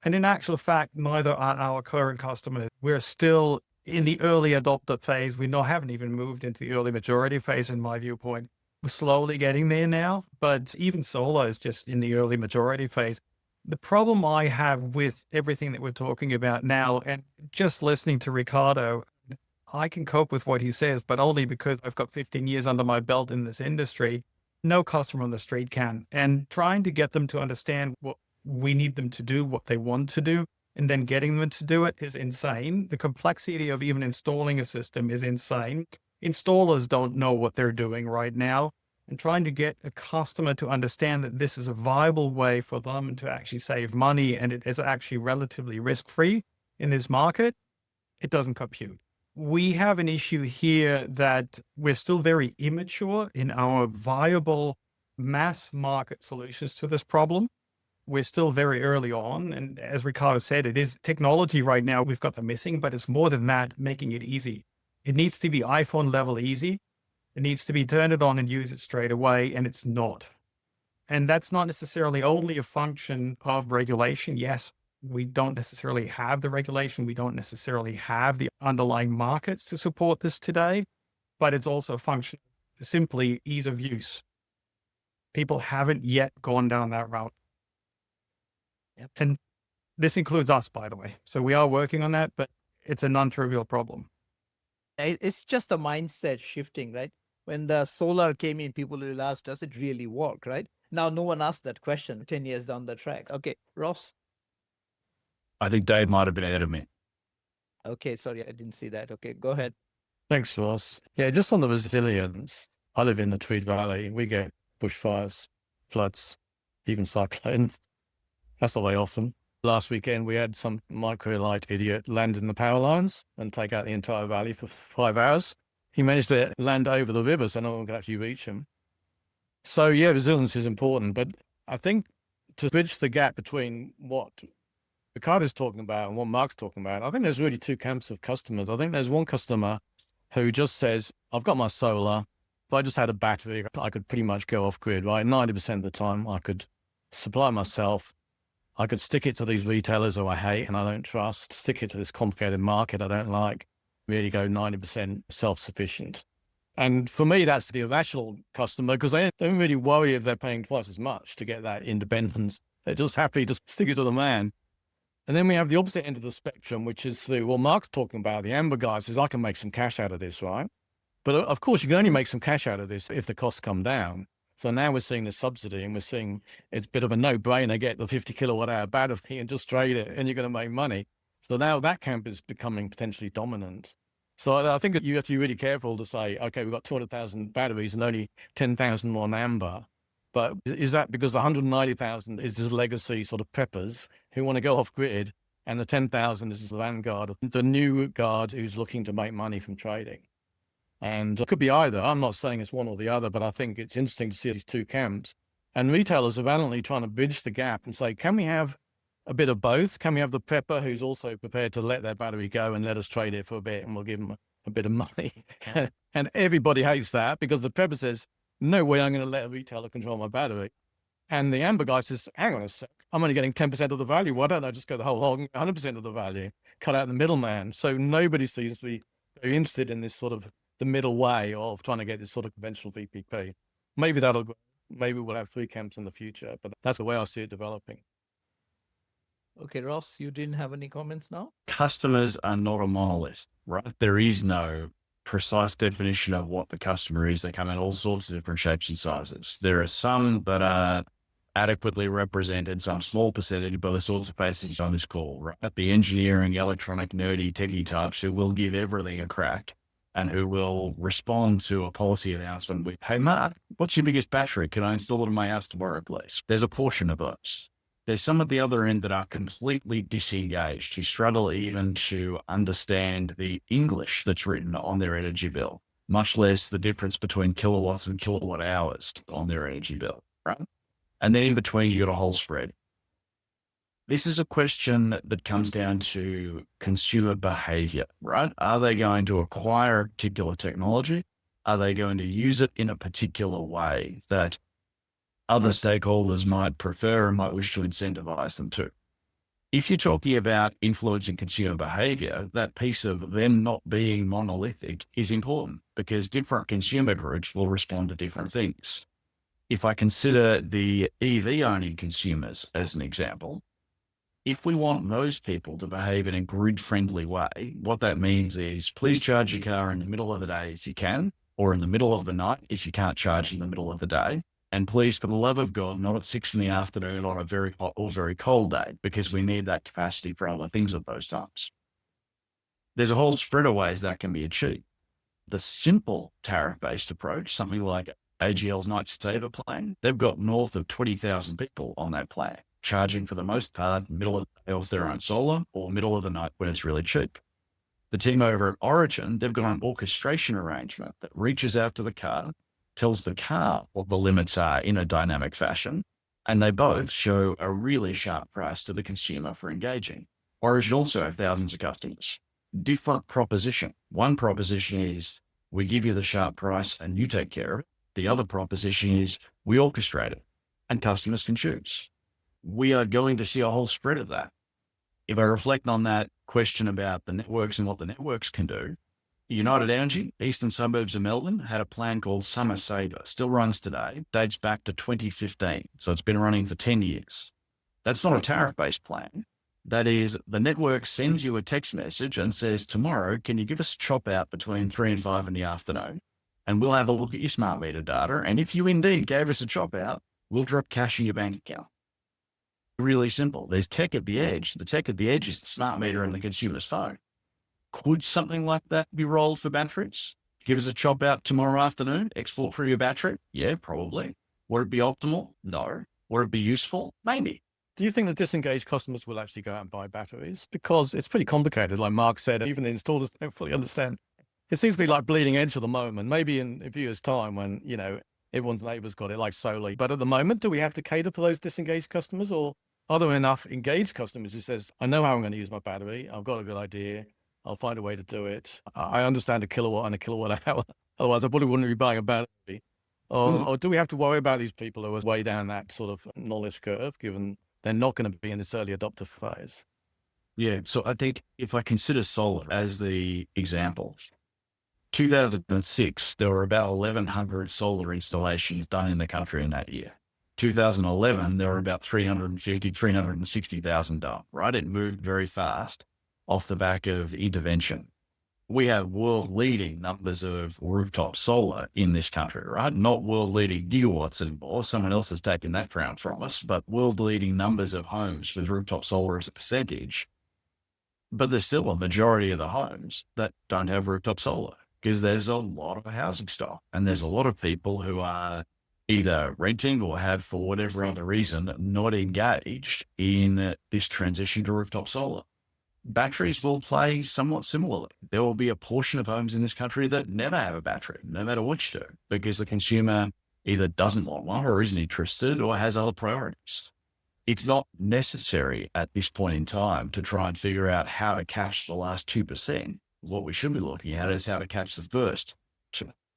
And in actual fact, neither are our current customers. We're still in the early adopter phase. We haven't even moved into the early majority phase, in my viewpoint. We're slowly getting there now, but even solar is just in the early majority phase. The problem I have with everything that we're talking about now, and just listening to Ricardo, I can cope with what he says, but only because I've got 15 years under my belt in this industry. No customer on the street can. And trying to get them to understand we need them to do what they want to do. And then getting them to do it is insane. The complexity of even installing a system is insane. Installers don't know what they're doing right now. And trying to get a customer to understand that this is a viable way for them to actually save money and it is actually relatively risk-free in this market, it doesn't compute. We have an issue here that we're still very immature in our viable mass market solutions to this problem. We're still very early on. And as Ricardo said, it is technology right now we've got the missing, but it's more than that, making it easy. It needs to be iPhone level easy. It needs to be turn it on and use it straight away, and it's not. And that's not necessarily only a function of regulation. Yes, we don't necessarily have the regulation. We don't necessarily have the underlying markets to support this today, but it's also a function of simply ease of use. People haven't yet gone down that route. Yep. And this includes us, by the way. So we are working on that, but it's a non-trivial problem. It's just a mindset shifting, right? When the solar came in, people will ask, does it really work, right? Now, no one asked that question 10 years down the track. Okay, Ross. I think Dave might have been ahead of me. Okay, sorry, I didn't see that. Okay, go ahead. Thanks, Ross. Yeah, just on the resilience, I live in the Tweed Valley. We get bushfires, floods, even cyclones. That's not very often. Last weekend, we had some microlight idiot land in the power lines and take out the entire valley for 5 hours. He managed to land over the river so no one could actually reach him. So yeah, resilience is important, but I think to bridge the gap between what Ricardo's talking about and what Mark's talking about, I think there's really two camps of customers. I think there's one customer who just says, I've got my solar. If I just had a battery, I could pretty much go off grid, right? 90% of the time I could supply myself. I could stick it to these retailers who I hate and I don't trust, stick it to this complicated market I don't like, really go 90% self-sufficient. And for me, that's the irrational customer because they don't really worry if they're paying twice as much to get that independence. They're just happy to stick it to the man. And then we have the opposite end of the spectrum, which is what Mark's talking about. The Amber guy says, I can make some cash out of this, right? But of course, you can only make some cash out of this if the costs come down. So now we're seeing the subsidy and we're seeing it's a bit of a no-brainer. Get the 50 kilowatt hour battery and just trade it and you're going to make money. So now that camp is becoming potentially dominant. So I think that you have to be really careful to say, okay, we've got 200,000 batteries and only 10,000 on Amber. But is that because the 190,000 is just legacy sort of preppers who want to go off grid and the 10,000 is the vanguard, the new guard who's looking to make money from trading? And it could be either. I'm not saying it's one or the other, but I think it's interesting to see these two camps. And retailers are valiantly trying to bridge the gap and say, can we have a bit of both? Can we have the prepper who's also prepared to let their battery go and let us trade it for a bit and we'll give them a bit of money? And everybody hates that because the prepper says, no way I'm going to let a retailer control my battery. And the Amber guy says, hang on a sec, I'm only getting 10% of the value. Why don't I just go the whole hog, 100% of the value, cut out the middleman? So nobody seems to be very interested in this sort of the middle way of trying to get this sort of conventional VPP. Maybe maybe we'll have three camps in the future, but that's the way I see it developing. Okay, Ross, you didn't have any comments now? Customers are not a monolith, right? There is no precise definition of what the customer is. They come in all sorts of different shapes and sizes. There are some that are adequately represented, some small percentage by the sorts of faces on this call, right? The engineering, electronic, nerdy, techie types who will give everything a crack and who will respond to a policy announcement with, hey, Mark, what's your biggest battery? Can I install it in my house tomorrow, please? There's a portion of those. There's some at the other end that are completely disengaged, who struggle even to understand the English that's written on their energy bill, much less the difference between kilowatts and kilowatt hours on their energy bill, right? And then in between, you got a whole spread. This is a question that comes down to consumer behavior, right? Are they going to acquire a particular technology? Are they going to use it in a particular way that other stakeholders might prefer and might wish to incentivize them to? If you're talking about influencing consumer behavior, that piece of them not being monolithic is important because different consumer groups will respond to different things. If I consider the EV-owning consumers as an example, if we want those people to behave in a grid-friendly way, what that means is please charge your car in the middle of the day if you can, or in the middle of the night if you can't charge in the middle of the day. And please, for the love of God, not at 6 PM on a very hot or very cold day, because we need that capacity for other things at those times. There's a whole spread of ways that can be achieved. The simple tariff-based approach, something like AGL's Night Saver plan, they've got north of 20,000 people on that plan, charging for the most part middle of the day off their own solar or middle of the night when it's really cheap. The team over at Origin, they've got an orchestration arrangement that reaches out to the car, tells the car what the limits are in a dynamic fashion, and they both show a really sharp price to the consumer for engaging. Origin also have thousands of customers. Different proposition. One proposition is we give you the sharp price and you take care of it. The other proposition is we orchestrate it and customers can choose. We are going to see a whole spread of that. If I reflect on that question about the networks and what the networks can do, United Energy, eastern suburbs of Melbourne, had a plan called Summer Saver, still runs today, dates back to 2015. So it's been running for 10 years. That's not a tariff-based plan. That is, the network sends you a text message and says, tomorrow, can you give us a chop out between 3 and 5 in the afternoon? And we'll have a look at your smart meter data. And if you indeed gave us a chop out, we'll drop cash in your bank account. Really simple. There's tech at the edge. The tech at the edge is the smart meter and the consumer's phone. Could something like that be rolled for batteries? Give us a chop out tomorrow afternoon, export for your battery? Yeah, probably. Would it be optimal? No. Would it be useful? Maybe. Do you think that disengaged customers will actually go out and buy batteries? Because it's pretty complicated. Like Mark said, even the installers don't fully understand. It seems to be like bleeding edge at the moment. Maybe in a few years' time when, everyone's neighbor's got it like solar. But at the moment, do we have to cater for those disengaged customers, or are there enough engaged customers who says, I know how I'm going to use my battery. I've got a good idea. I'll find a way to do it. I understand a kilowatt and a kilowatt hour. Otherwise, I probably wouldn't be buying a battery. Or do we have to worry about these people who are way down that sort of knowledge curve, given they're not going to be in this early adopter phase? Yeah. So I think if I consider solar as the example, 2006, there were about 1,100 solar installations done in the country in that year. 2011, there were about 360,000 done, right? It moved very fast off the back of intervention. We have world-leading numbers of rooftop solar in this country, right? Not world-leading gigawatts anymore. Someone else has taken that crown from us, but world-leading numbers of homes with rooftop solar as a percentage. But there's still a majority of the homes that don't have rooftop solar because there's a lot of housing stock and there's a lot of people who are either renting or have, for whatever other reason, not engaged in this transition to rooftop solar. Batteries will play somewhat similarly. There will be a portion of homes in this country that never have a battery, no matter what you do, because the consumer either doesn't want one or isn't interested or has other priorities. It's not necessary at this point in time to try and figure out how to catch the last 2%. What we should be looking at is how to catch the first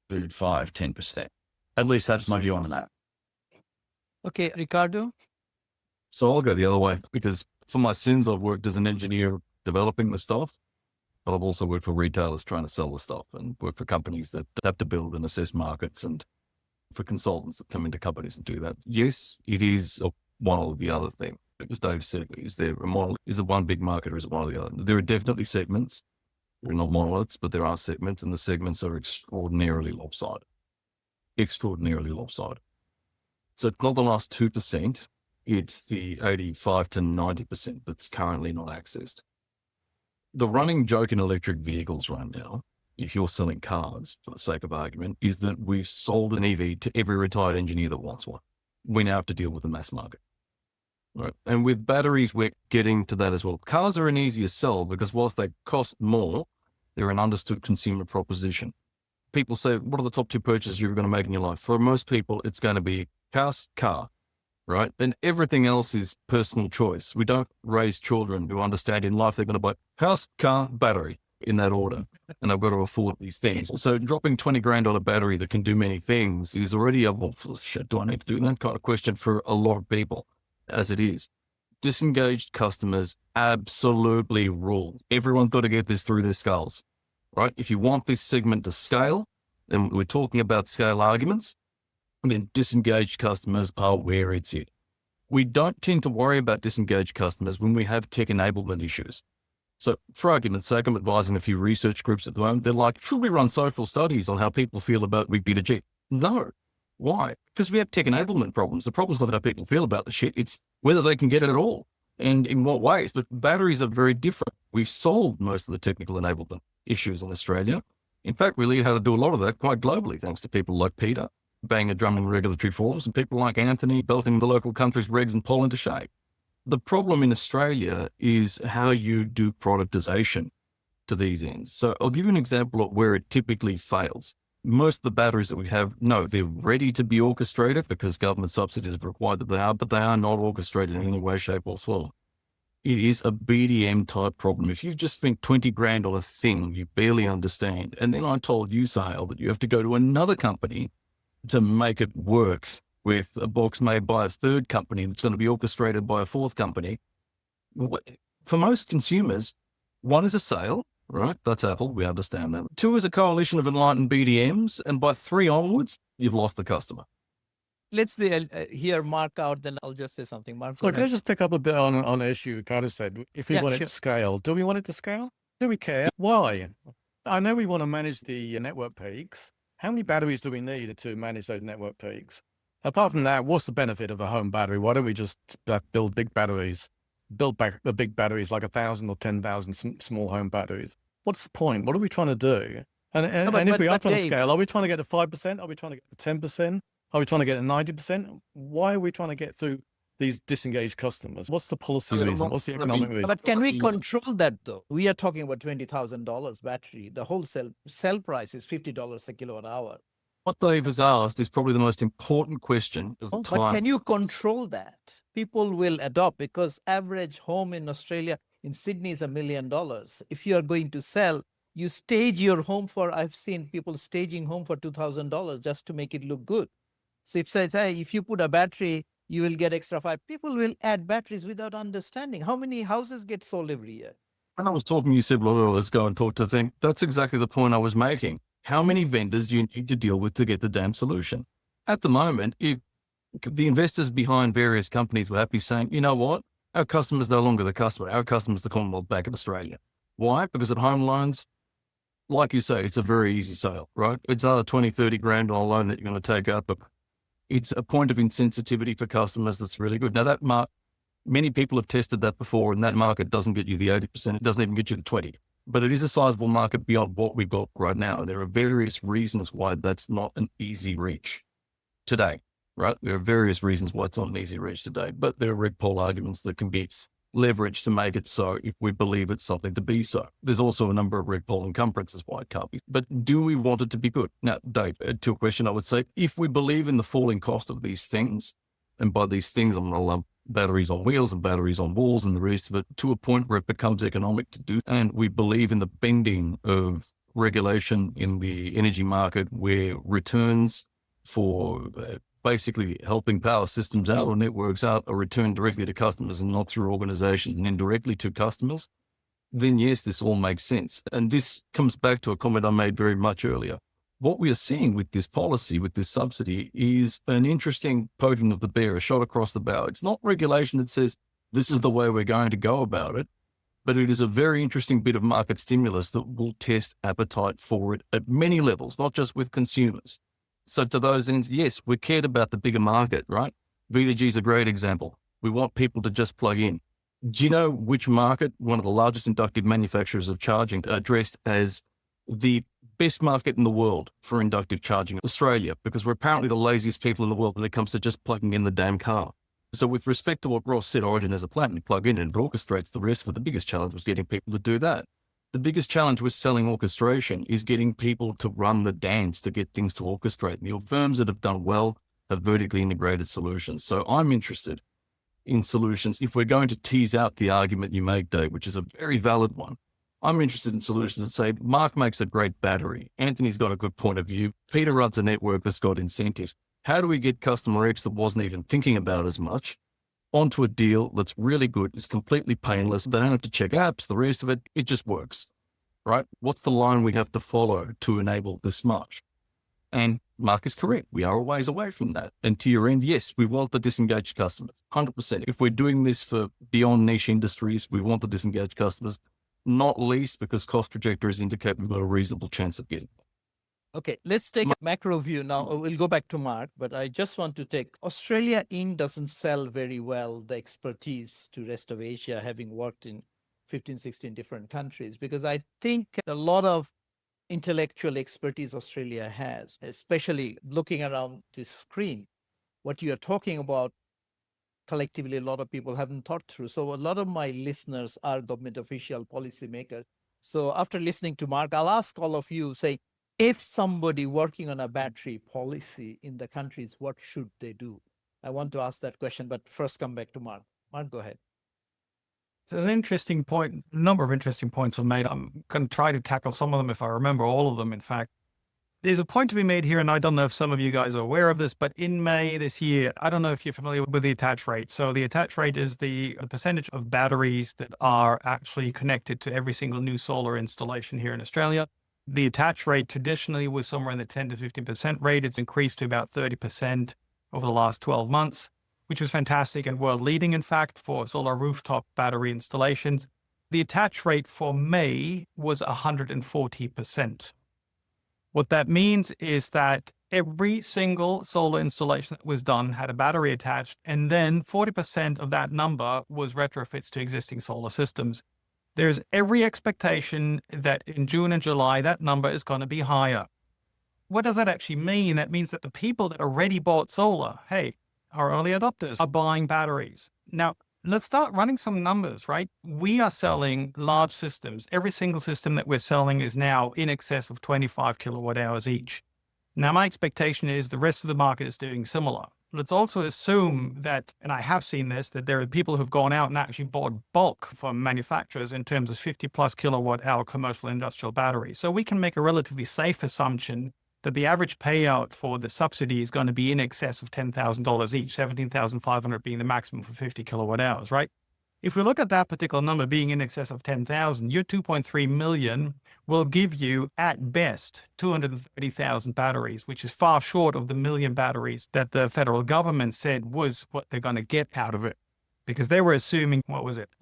5-10%. At least that's my view on that. Okay, Ricardo? So I'll go the other way because for my sins, I've worked as an engineer developing the stuff, but I've also worked for retailers trying to sell the stuff and work for companies that have to build and assess markets and for consultants that come into companies and do that. Yes, it is one or the other thing. As Dave said, is there a model? Is it one big market or is it one or the other? There are definitely segments. They're not monoliths, but there are segments and the segments are extraordinarily lopsided. Extraordinarily lopsided. So it's not the last 2%. It's the 85 to 90% that's currently not accessed. The running joke in electric vehicles right now, if you're selling cars for the sake of argument, is that we've sold an EV to every retired engineer that wants one. We now have to deal with the mass market. Right. And with batteries, we're getting to that as well. Cars are an easier sell because whilst they cost more, they're an understood consumer proposition. People say, what are the top 2 purchases you're going to make in your life? For most people, it's going to be house, car. Right. And everything else is personal choice. We don't raise children who understand in life they're going to buy house, car, battery in that order. And they've got to afford these things. So dropping 20 grand on a battery that can do many things is already a, well, shit, do I need to do that kind of question for a lot of people as it is. Disengaged customers absolutely rule. Everyone's got to get this through their skulls, right? If you want this segment to scale, then we're talking about scale arguments. And then disengaged customers are where it's at. We don't tend to worry about disengaged customers when we have tech enablement issues. So for argument's sake, I'm advising a few research groups at the moment. They're like, should we run social studies on how people feel about B2G? No, Why? Because we have tech enablement problems. The problem's not how people feel about the shit. It's whether they can get it at all and in what ways. But batteries are very different. We've solved most of the technical enablement issues in Australia. In fact, we learned how to do a lot of that quite globally, thanks to people like Peter, banging a drum in regulatory forms, and people like Anthony belting the local country's regs and pole into shape. The problem in Australia is how you do productization to these ends. So I'll give you an example of where it typically fails. Most of the batteries that we have, no, they're ready to be orchestrated because government subsidies have required that they are, but they are not orchestrated in any way, shape or form. It is a BDM type problem. If you've just spent 20 grand on a thing you barely understand, and then I told you, Sale, that you have to go to another company to make it work with a box made by a third company that's going to be orchestrated by a fourth company. For most consumers, one is a sale, right? That's Apple. We understand that. Two is a coalition of enlightened BDMs. And by three onwards, you've lost the customer. Let's hear Mark out, then I'll just say something. Mark, So can I just pick up a bit on an issue Carter said? If we want it to scale, do we want it to scale? Do we care? Why? I know we want to manage the network peaks. How many batteries do we need to manage those network peaks? Apart from that, what's the benefit of a home battery? Why don't we just build big batteries? Build back the big batteries like 1,000 or 10,000 small home batteries. What's the point? What are we trying to do? And if we are trying to scale, are we trying to get to 5%? Are we trying to get to 10%? Are we trying to get to 90%? Why are we trying to get through these disengaged customers? What's the policy reason? What's the economic reason? But can we control that though? We are talking about $20,000 battery. The wholesale sell price is $50 a kilowatt hour. What Dave has asked is probably the most important question of the time. But can you control that? People will adopt because average home in Australia, in Sydney is $1 million. If you are going to sell, you stage your home for, I've seen people staging home for $2,000 just to make it look good. So if says, hey, if you put a battery, you will get extra 5. People will add batteries without understanding. How many houses get sold every year? When I was talking, you said, well, let's go and talk to them. That's exactly the point I was making. How many vendors do you need to deal with to get the damn solution? At the moment, if the investors behind various companies were happy saying, you know what, our customer's no longer the customer. Our customer's the Commonwealth Bank of Australia. Why? Because at home loans, like you say, it's a very easy sale, right? It's another 20, 30 grand on a loan that you're going to take out, but it's a point of insensitivity for customers that's really good. Now that many people have tested that before, and that market doesn't get you the 80%. It doesn't even get you the 20. But it is a sizable market beyond what we've got right now. There are various reasons why that's not an easy reach today, right? There are various reasons why it's not an easy reach today, but there are reg poll arguments that can be leveraged to make it so if we believe it's something to be so. There's also a number of reg poll encumbrances why it can't be. But do we want it to be good? Now, Dave, to a question, I would say, if we believe in the falling cost of these things, and by these things, I'm going to lump batteries on wheels and batteries on walls and the rest of it to a point where it becomes economic to do. And we believe in the bending of regulation in the energy market where returns for basically helping power systems out or networks out are returned directly to customers and not through organizations and indirectly to customers, then yes, this all makes sense. And this comes back to a comment I made very much earlier. What we are seeing with this policy, with this subsidy, is an interesting poking of the bear, a shot across the bow. It's not regulation that says this is the way we're going to go about it, but it is a very interesting bit of market stimulus that will test appetite for it at many levels, not just with consumers. So to those ends, yes, we're cared about the bigger market, right? VDG is a great example. We want people to just plug in. Do you know which market one of the largest inductive manufacturers of charging addressed as the best market in the world for inductive charging? Australia, because we're apparently the laziest people in the world when it comes to just plugging in the damn car. So with respect to what Ross said, Origin as a platform, you plug in and it orchestrates the rest of it. The biggest challenge was getting people to do that. The biggest challenge with selling orchestration is getting people to run the dance to get things to orchestrate. The firms that have done well have vertically integrated solutions. So I'm interested in solutions. If we're going to tease out the argument you make, Dave, which is a very valid one, I'm interested in solutions that say, Mark makes a great battery. Anthony's got a good point of view. Peter runs a network that's got incentives. How do we get customer X that wasn't even thinking about as much onto a deal that's really good, it's completely painless, they don't have to check apps, the rest of it, it just works, right? What's the line we have to follow to enable this much? And Mark is correct. We are a ways away from that. And to your end, yes, we want the disengaged customers, 100%. If we're doing this for beyond niche industries, we want the disengaged customers, not least because cost trajectories indicate we've got a reasonable chance of getting them. Okay, let's take a macro view now. We'll go back to Mark, but I just want to take Australia Inc. doesn't sell very well the expertise to rest of Asia, having worked in 15, 16 different countries, because I think a lot of intellectual expertise Australia has, especially looking around this screen, what you're talking about collectively, a lot of people haven't thought through. So a lot of my listeners are government official, policymakers. So after listening to Mark, I'll ask all of you, say, if somebody working on a battery policy in the countries, what should they do? I want to ask that question, but first come back to Mark. Mark, go ahead. So there's an interesting point, a number of interesting points are made. I'm going to try to tackle some of them if I remember all of them, in fact. There's a point to be made here, and I don't know if some of you guys are aware of this, but in May this year, I don't know if you're familiar with the attach rate. So the attach rate is the percentage of batteries that are actually connected to every single new solar installation here in Australia. The attach rate traditionally was somewhere in the 10 to 15% rate. It's increased to about 30% over the last 12 months, which was fantastic and world leading, in fact, for solar rooftop battery installations. The attach rate for May was 140%. What that means is that every single solar installation that was done had a battery attached, and then 40% of that number was retrofits to existing solar systems. There's every expectation that in June and July, that number is going to be higher. What does that actually mean? That means that the people that already bought solar, hey, our early adopters are buying batteries. Now, let's start running some numbers, right? We are selling large systems. Every single system that we're selling is now in excess of 25 kilowatt hours each. Now, my expectation is the rest of the market is doing similar. Let's also assume that, and I have seen this, that there are people who've gone out and actually bought bulk from manufacturers in terms of 50 plus kilowatt hour commercial industrial batteries. So we can make a relatively safe assumption that the average payout for the subsidy is going to be in excess of $10,000 each, $17,500 being the maximum for 50 kilowatt hours, right? If we look at that particular number being in excess of 10,000, your 2.3 million will give you at best 230,000 batteries, which is far short of the million batteries that the federal government said was what they're going to get out of it. Because they were assuming,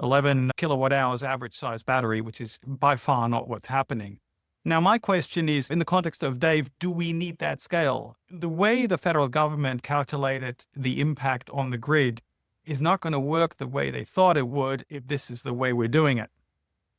11 kilowatt hours average size battery, which is by far not what's happening. Now, my question is, in the context of Dave, do we need that scale? The way the federal government calculated the impact on the grid is not going to work the way they thought it would if this is the way we're doing it.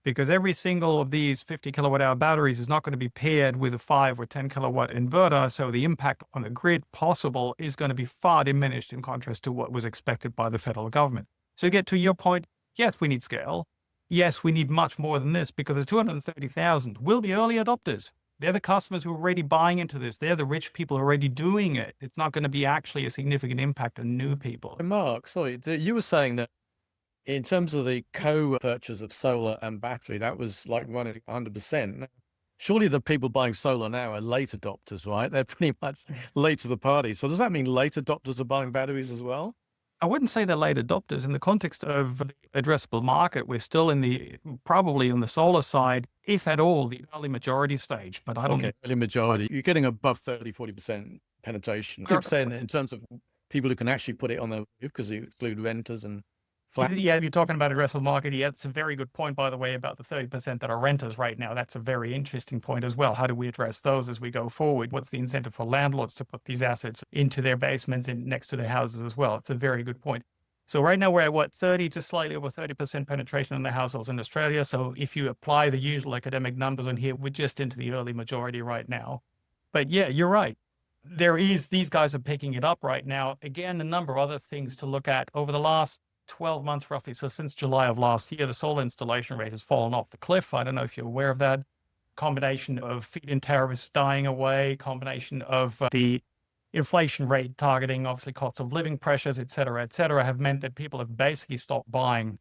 Because every single of these 50 kilowatt hour batteries is not going to be paired with a 5 or 10 kilowatt inverter. So the impact on the grid possible is going to be far diminished in contrast to what was expected by the federal government. So to get to your point, yes, we need scale. Yes, we need much more than this because the 230,000 will be early adopters. They're the customers who are already buying into this. They're the rich people already doing it. It's not going to be actually a significant impact on new people. Mark, sorry, you were saying that in terms of the co-purchase of solar and battery, that was like running 100%. Surely the people buying solar now are late adopters, right? They're pretty much late to the party. So does that mean late adopters are buying batteries as well? I wouldn't say they're late adopters. In the context of the addressable market, we're still probably on the solar side, if at all, the early majority stage. But I don't Okay, early majority. You're getting above 30, 40% penetration. I keep saying that in terms of people who can actually put it on their roof because you exclude renters and flats. Yeah, you're talking about addressable market. Yeah, that's a very good point, by the way, about the 30% that are renters right now. That's a very interesting point as well. How do we address those as we go forward? What's the incentive for landlords to put these assets into their basements and next to their houses as well? It's a very good point. So right now we're at 30 to slightly over 30% penetration in the households in Australia. So if you apply the usual academic numbers on here, we're just into the early majority right now. But yeah, you're right. These guys are picking it up right now. Again, a number of other things to look at over the last 12 months roughly. So since July of last year, the solar installation rate has fallen off the cliff. I don't know if you're aware of that. Combination of feed-in tariffs dying away, combination of the inflation rate targeting, obviously cost of living pressures, et cetera, have meant that people have basically stopped buying.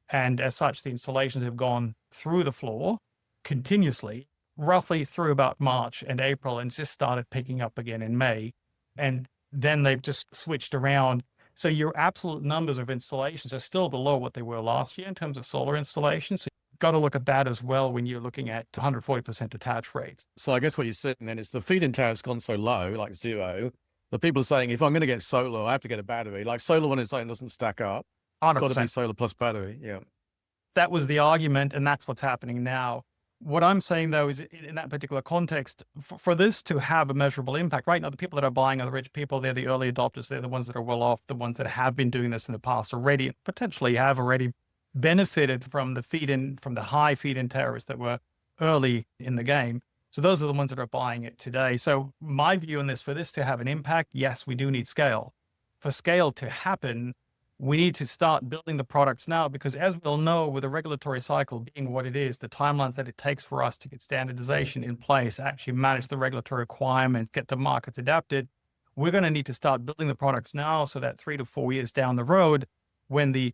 And as such, the installations have gone through the floor continuously, roughly through about March and April, and just started picking up again in May. And then they've just switched around. So your absolute numbers of installations are still below what they were last year in terms of solar installations. So you've got to look at that as well when you're looking at 140% attach rates. So I guess what you're saying then is the feed-in tariff's gone so low, like zero. The people are saying, if I'm going to get solar, I have to get a battery. Like solar on its own doesn't stack up. 100%. Got to be solar plus battery. Yeah. That was the argument, and that's what's happening now. What I'm saying, though, is in that particular context, for this to have a measurable impact, right now, the people that are buying are the rich people. They're the early adopters. They're the ones that are well off, the ones that have been doing this in the past already, potentially have already benefited from the high feed-in tariffs that were early in the game. So those are the ones that are buying it today. So my view on this, for this to have an impact, yes, we do need scale. For scale to happen, we need to start building the products now, because as we'll know, with a regulatory cycle being what it is, the timelines that it takes for us to get standardization in place, actually manage the regulatory requirements, get the markets adapted, we're going to need to start building the products now, so that 3 to 4 years down the road, when the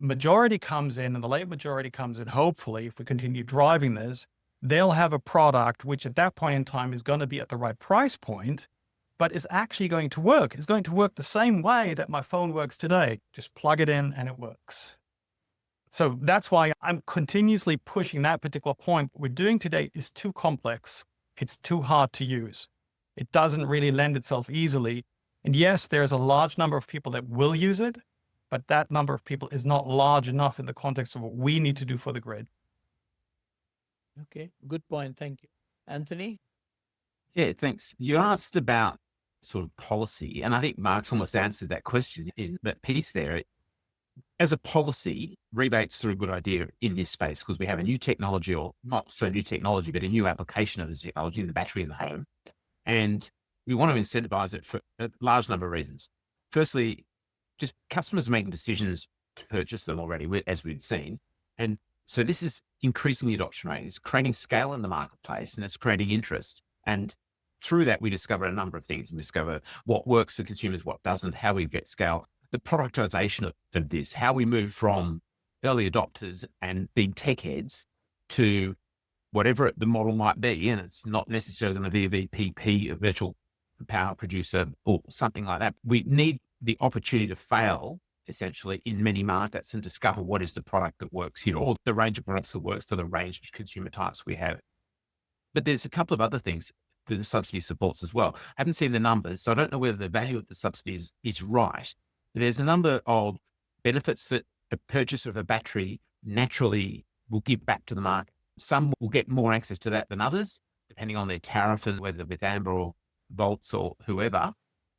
majority comes in and the late majority comes in, hopefully, if we continue driving this, they'll have a product which at that point in time is going to be at the right price point, but is actually going to work. It's going to work the same way that my phone works today. Just plug it in and it works. So that's why I'm continuously pushing that particular point. What we're doing today is too complex. It's too hard to use. It doesn't really lend itself easily. And yes, there's a large number of people that will use it, but that number of people is not large enough in the context of what we need to do for the grid. Okay, good point. Thank you. Anthony? Yeah, thanks. You asked about sort of policy, and I think Mark's almost answered that question in that piece there. As a policy, rebates are a good idea in this space because we have a new technology, or not so new technology, but a new application of the technology, the battery in the home. And we want to incentivize it for a large number of reasons. Firstly, just customers making decisions to purchase them already, as we've seen. And so this is increasing the adoption rate. It's creating scale in the marketplace, and it's creating interest. And through that, we discover a number of things. We discover what works for consumers, what doesn't, how we get scale, the productization of this, how we move from early adopters and being tech heads to whatever the model might be. And it's not necessarily going to be a VPP, a virtual power producer, or something like that. We need the opportunity to fail, essentially, in many markets and discover what is the product that works here, or the range of products that works for the range of consumer types we have. But there's a couple of other things that the subsidy supports as well. I haven't seen the numbers, so I don't know whether the value of the subsidies is right. There's a number of benefits that a purchaser of a battery naturally will give back to the market. Some will get more access to that than others, depending on their tariff and whether with Amber or Volts or whoever.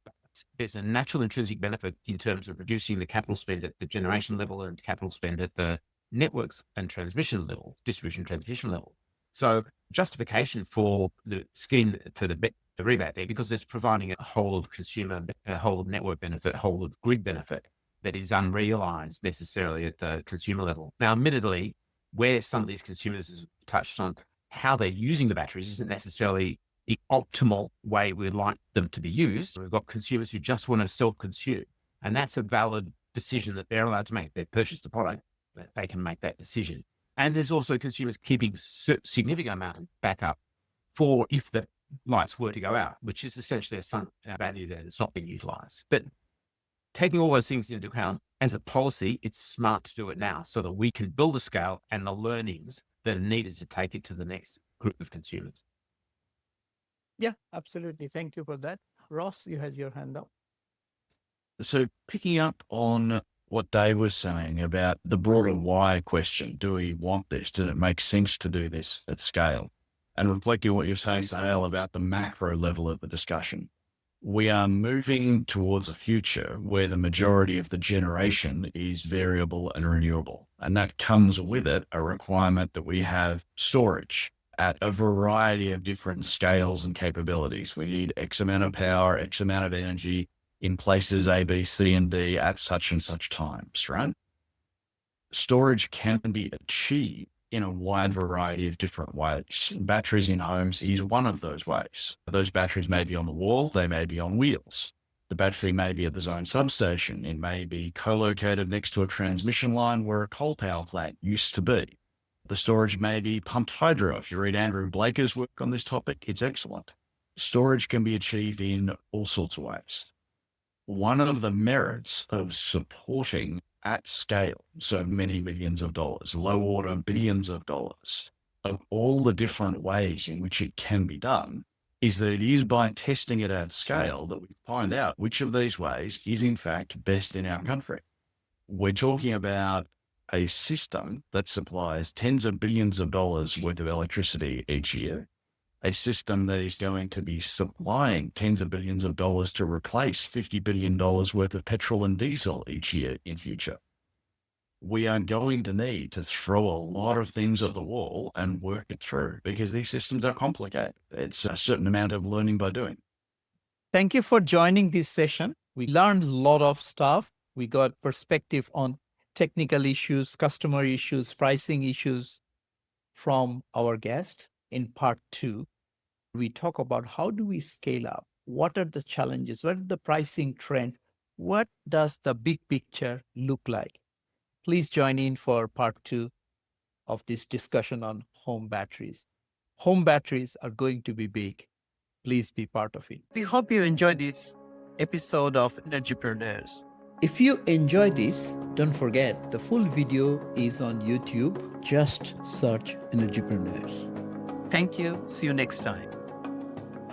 But there's a natural intrinsic benefit in terms of reducing the capital spend at the generation level and capital spend at the networks and transmission level, distribution transmission level. So justification for the scheme for the rebate there, because it's providing a whole of consumer, a whole of network benefit, a whole of grid benefit that is unrealized necessarily at the consumer level. Now, admittedly, where some of these consumers have touched on how they're using the batteries isn't necessarily the optimal way we'd like them to be used. We've got consumers who just want to self-consume, and that's a valid decision that they're allowed to make. They've purchased the product, that they can make that decision. And there's also consumers keeping significant amount of backup for if the lights were to go out, which is essentially a value there that's not being utilized. But taking all those things into account, as a policy, it's smart to do it now so that we can build a scale and the learnings that are needed to take it to the next group of consumers. Yeah, absolutely. Thank you for that. Ross, you had your hand up. So picking up on what Dave was saying about the broader why question, do we want this? Does it make sense to do this at scale? And reflecting on what you're saying, Sale, about the macro level of the discussion, we are moving towards a future where the majority of the generation is variable and renewable. And that comes with it a requirement that we have storage at a variety of different scales and capabilities. We need X amount of power, X amount of energy in places A, B, C, and D at such and such times, right? Storage can be achieved in a wide variety of different ways. Batteries in homes is one of those ways. Those batteries may be on the wall, they may be on wheels. The battery may be at the zone substation. It may be co-located next to a transmission line where a coal power plant used to be. The storage may be pumped hydro. If you read Andrew Blaker's work on this topic, it's excellent. Storage can be achieved in all sorts of ways. One of the merits of supporting at scale so many millions of dollars, low order billions of dollars, of all the different ways in which it can be done, is that it is by testing it at scale that we find out which of these ways is in fact best in our country. We're talking about a system that supplies tens of billions of dollars worth of electricity each year, a system that is going to be supplying tens of billions of dollars to replace $50 billion worth of petrol and diesel each year in future. We are going to need to throw a lot of things at the wall and work it through because these systems are complicated. It's a certain amount of learning by doing. Thank you for joining this session. We learned a lot of stuff. We got perspective on technical issues, customer issues, pricing issues from our guest. In part 2, we talk about how do we scale up? What are the challenges? What is the pricing trend? What does the big picture look like? Please join in for part 2 of this discussion on home batteries. Home batteries are going to be big. Please be part of it. We hope you enjoyed this episode of Energypreneurs. If you enjoyed this, don't forget the full video is on YouTube. Just search Energypreneurs. Thank you. See you next time.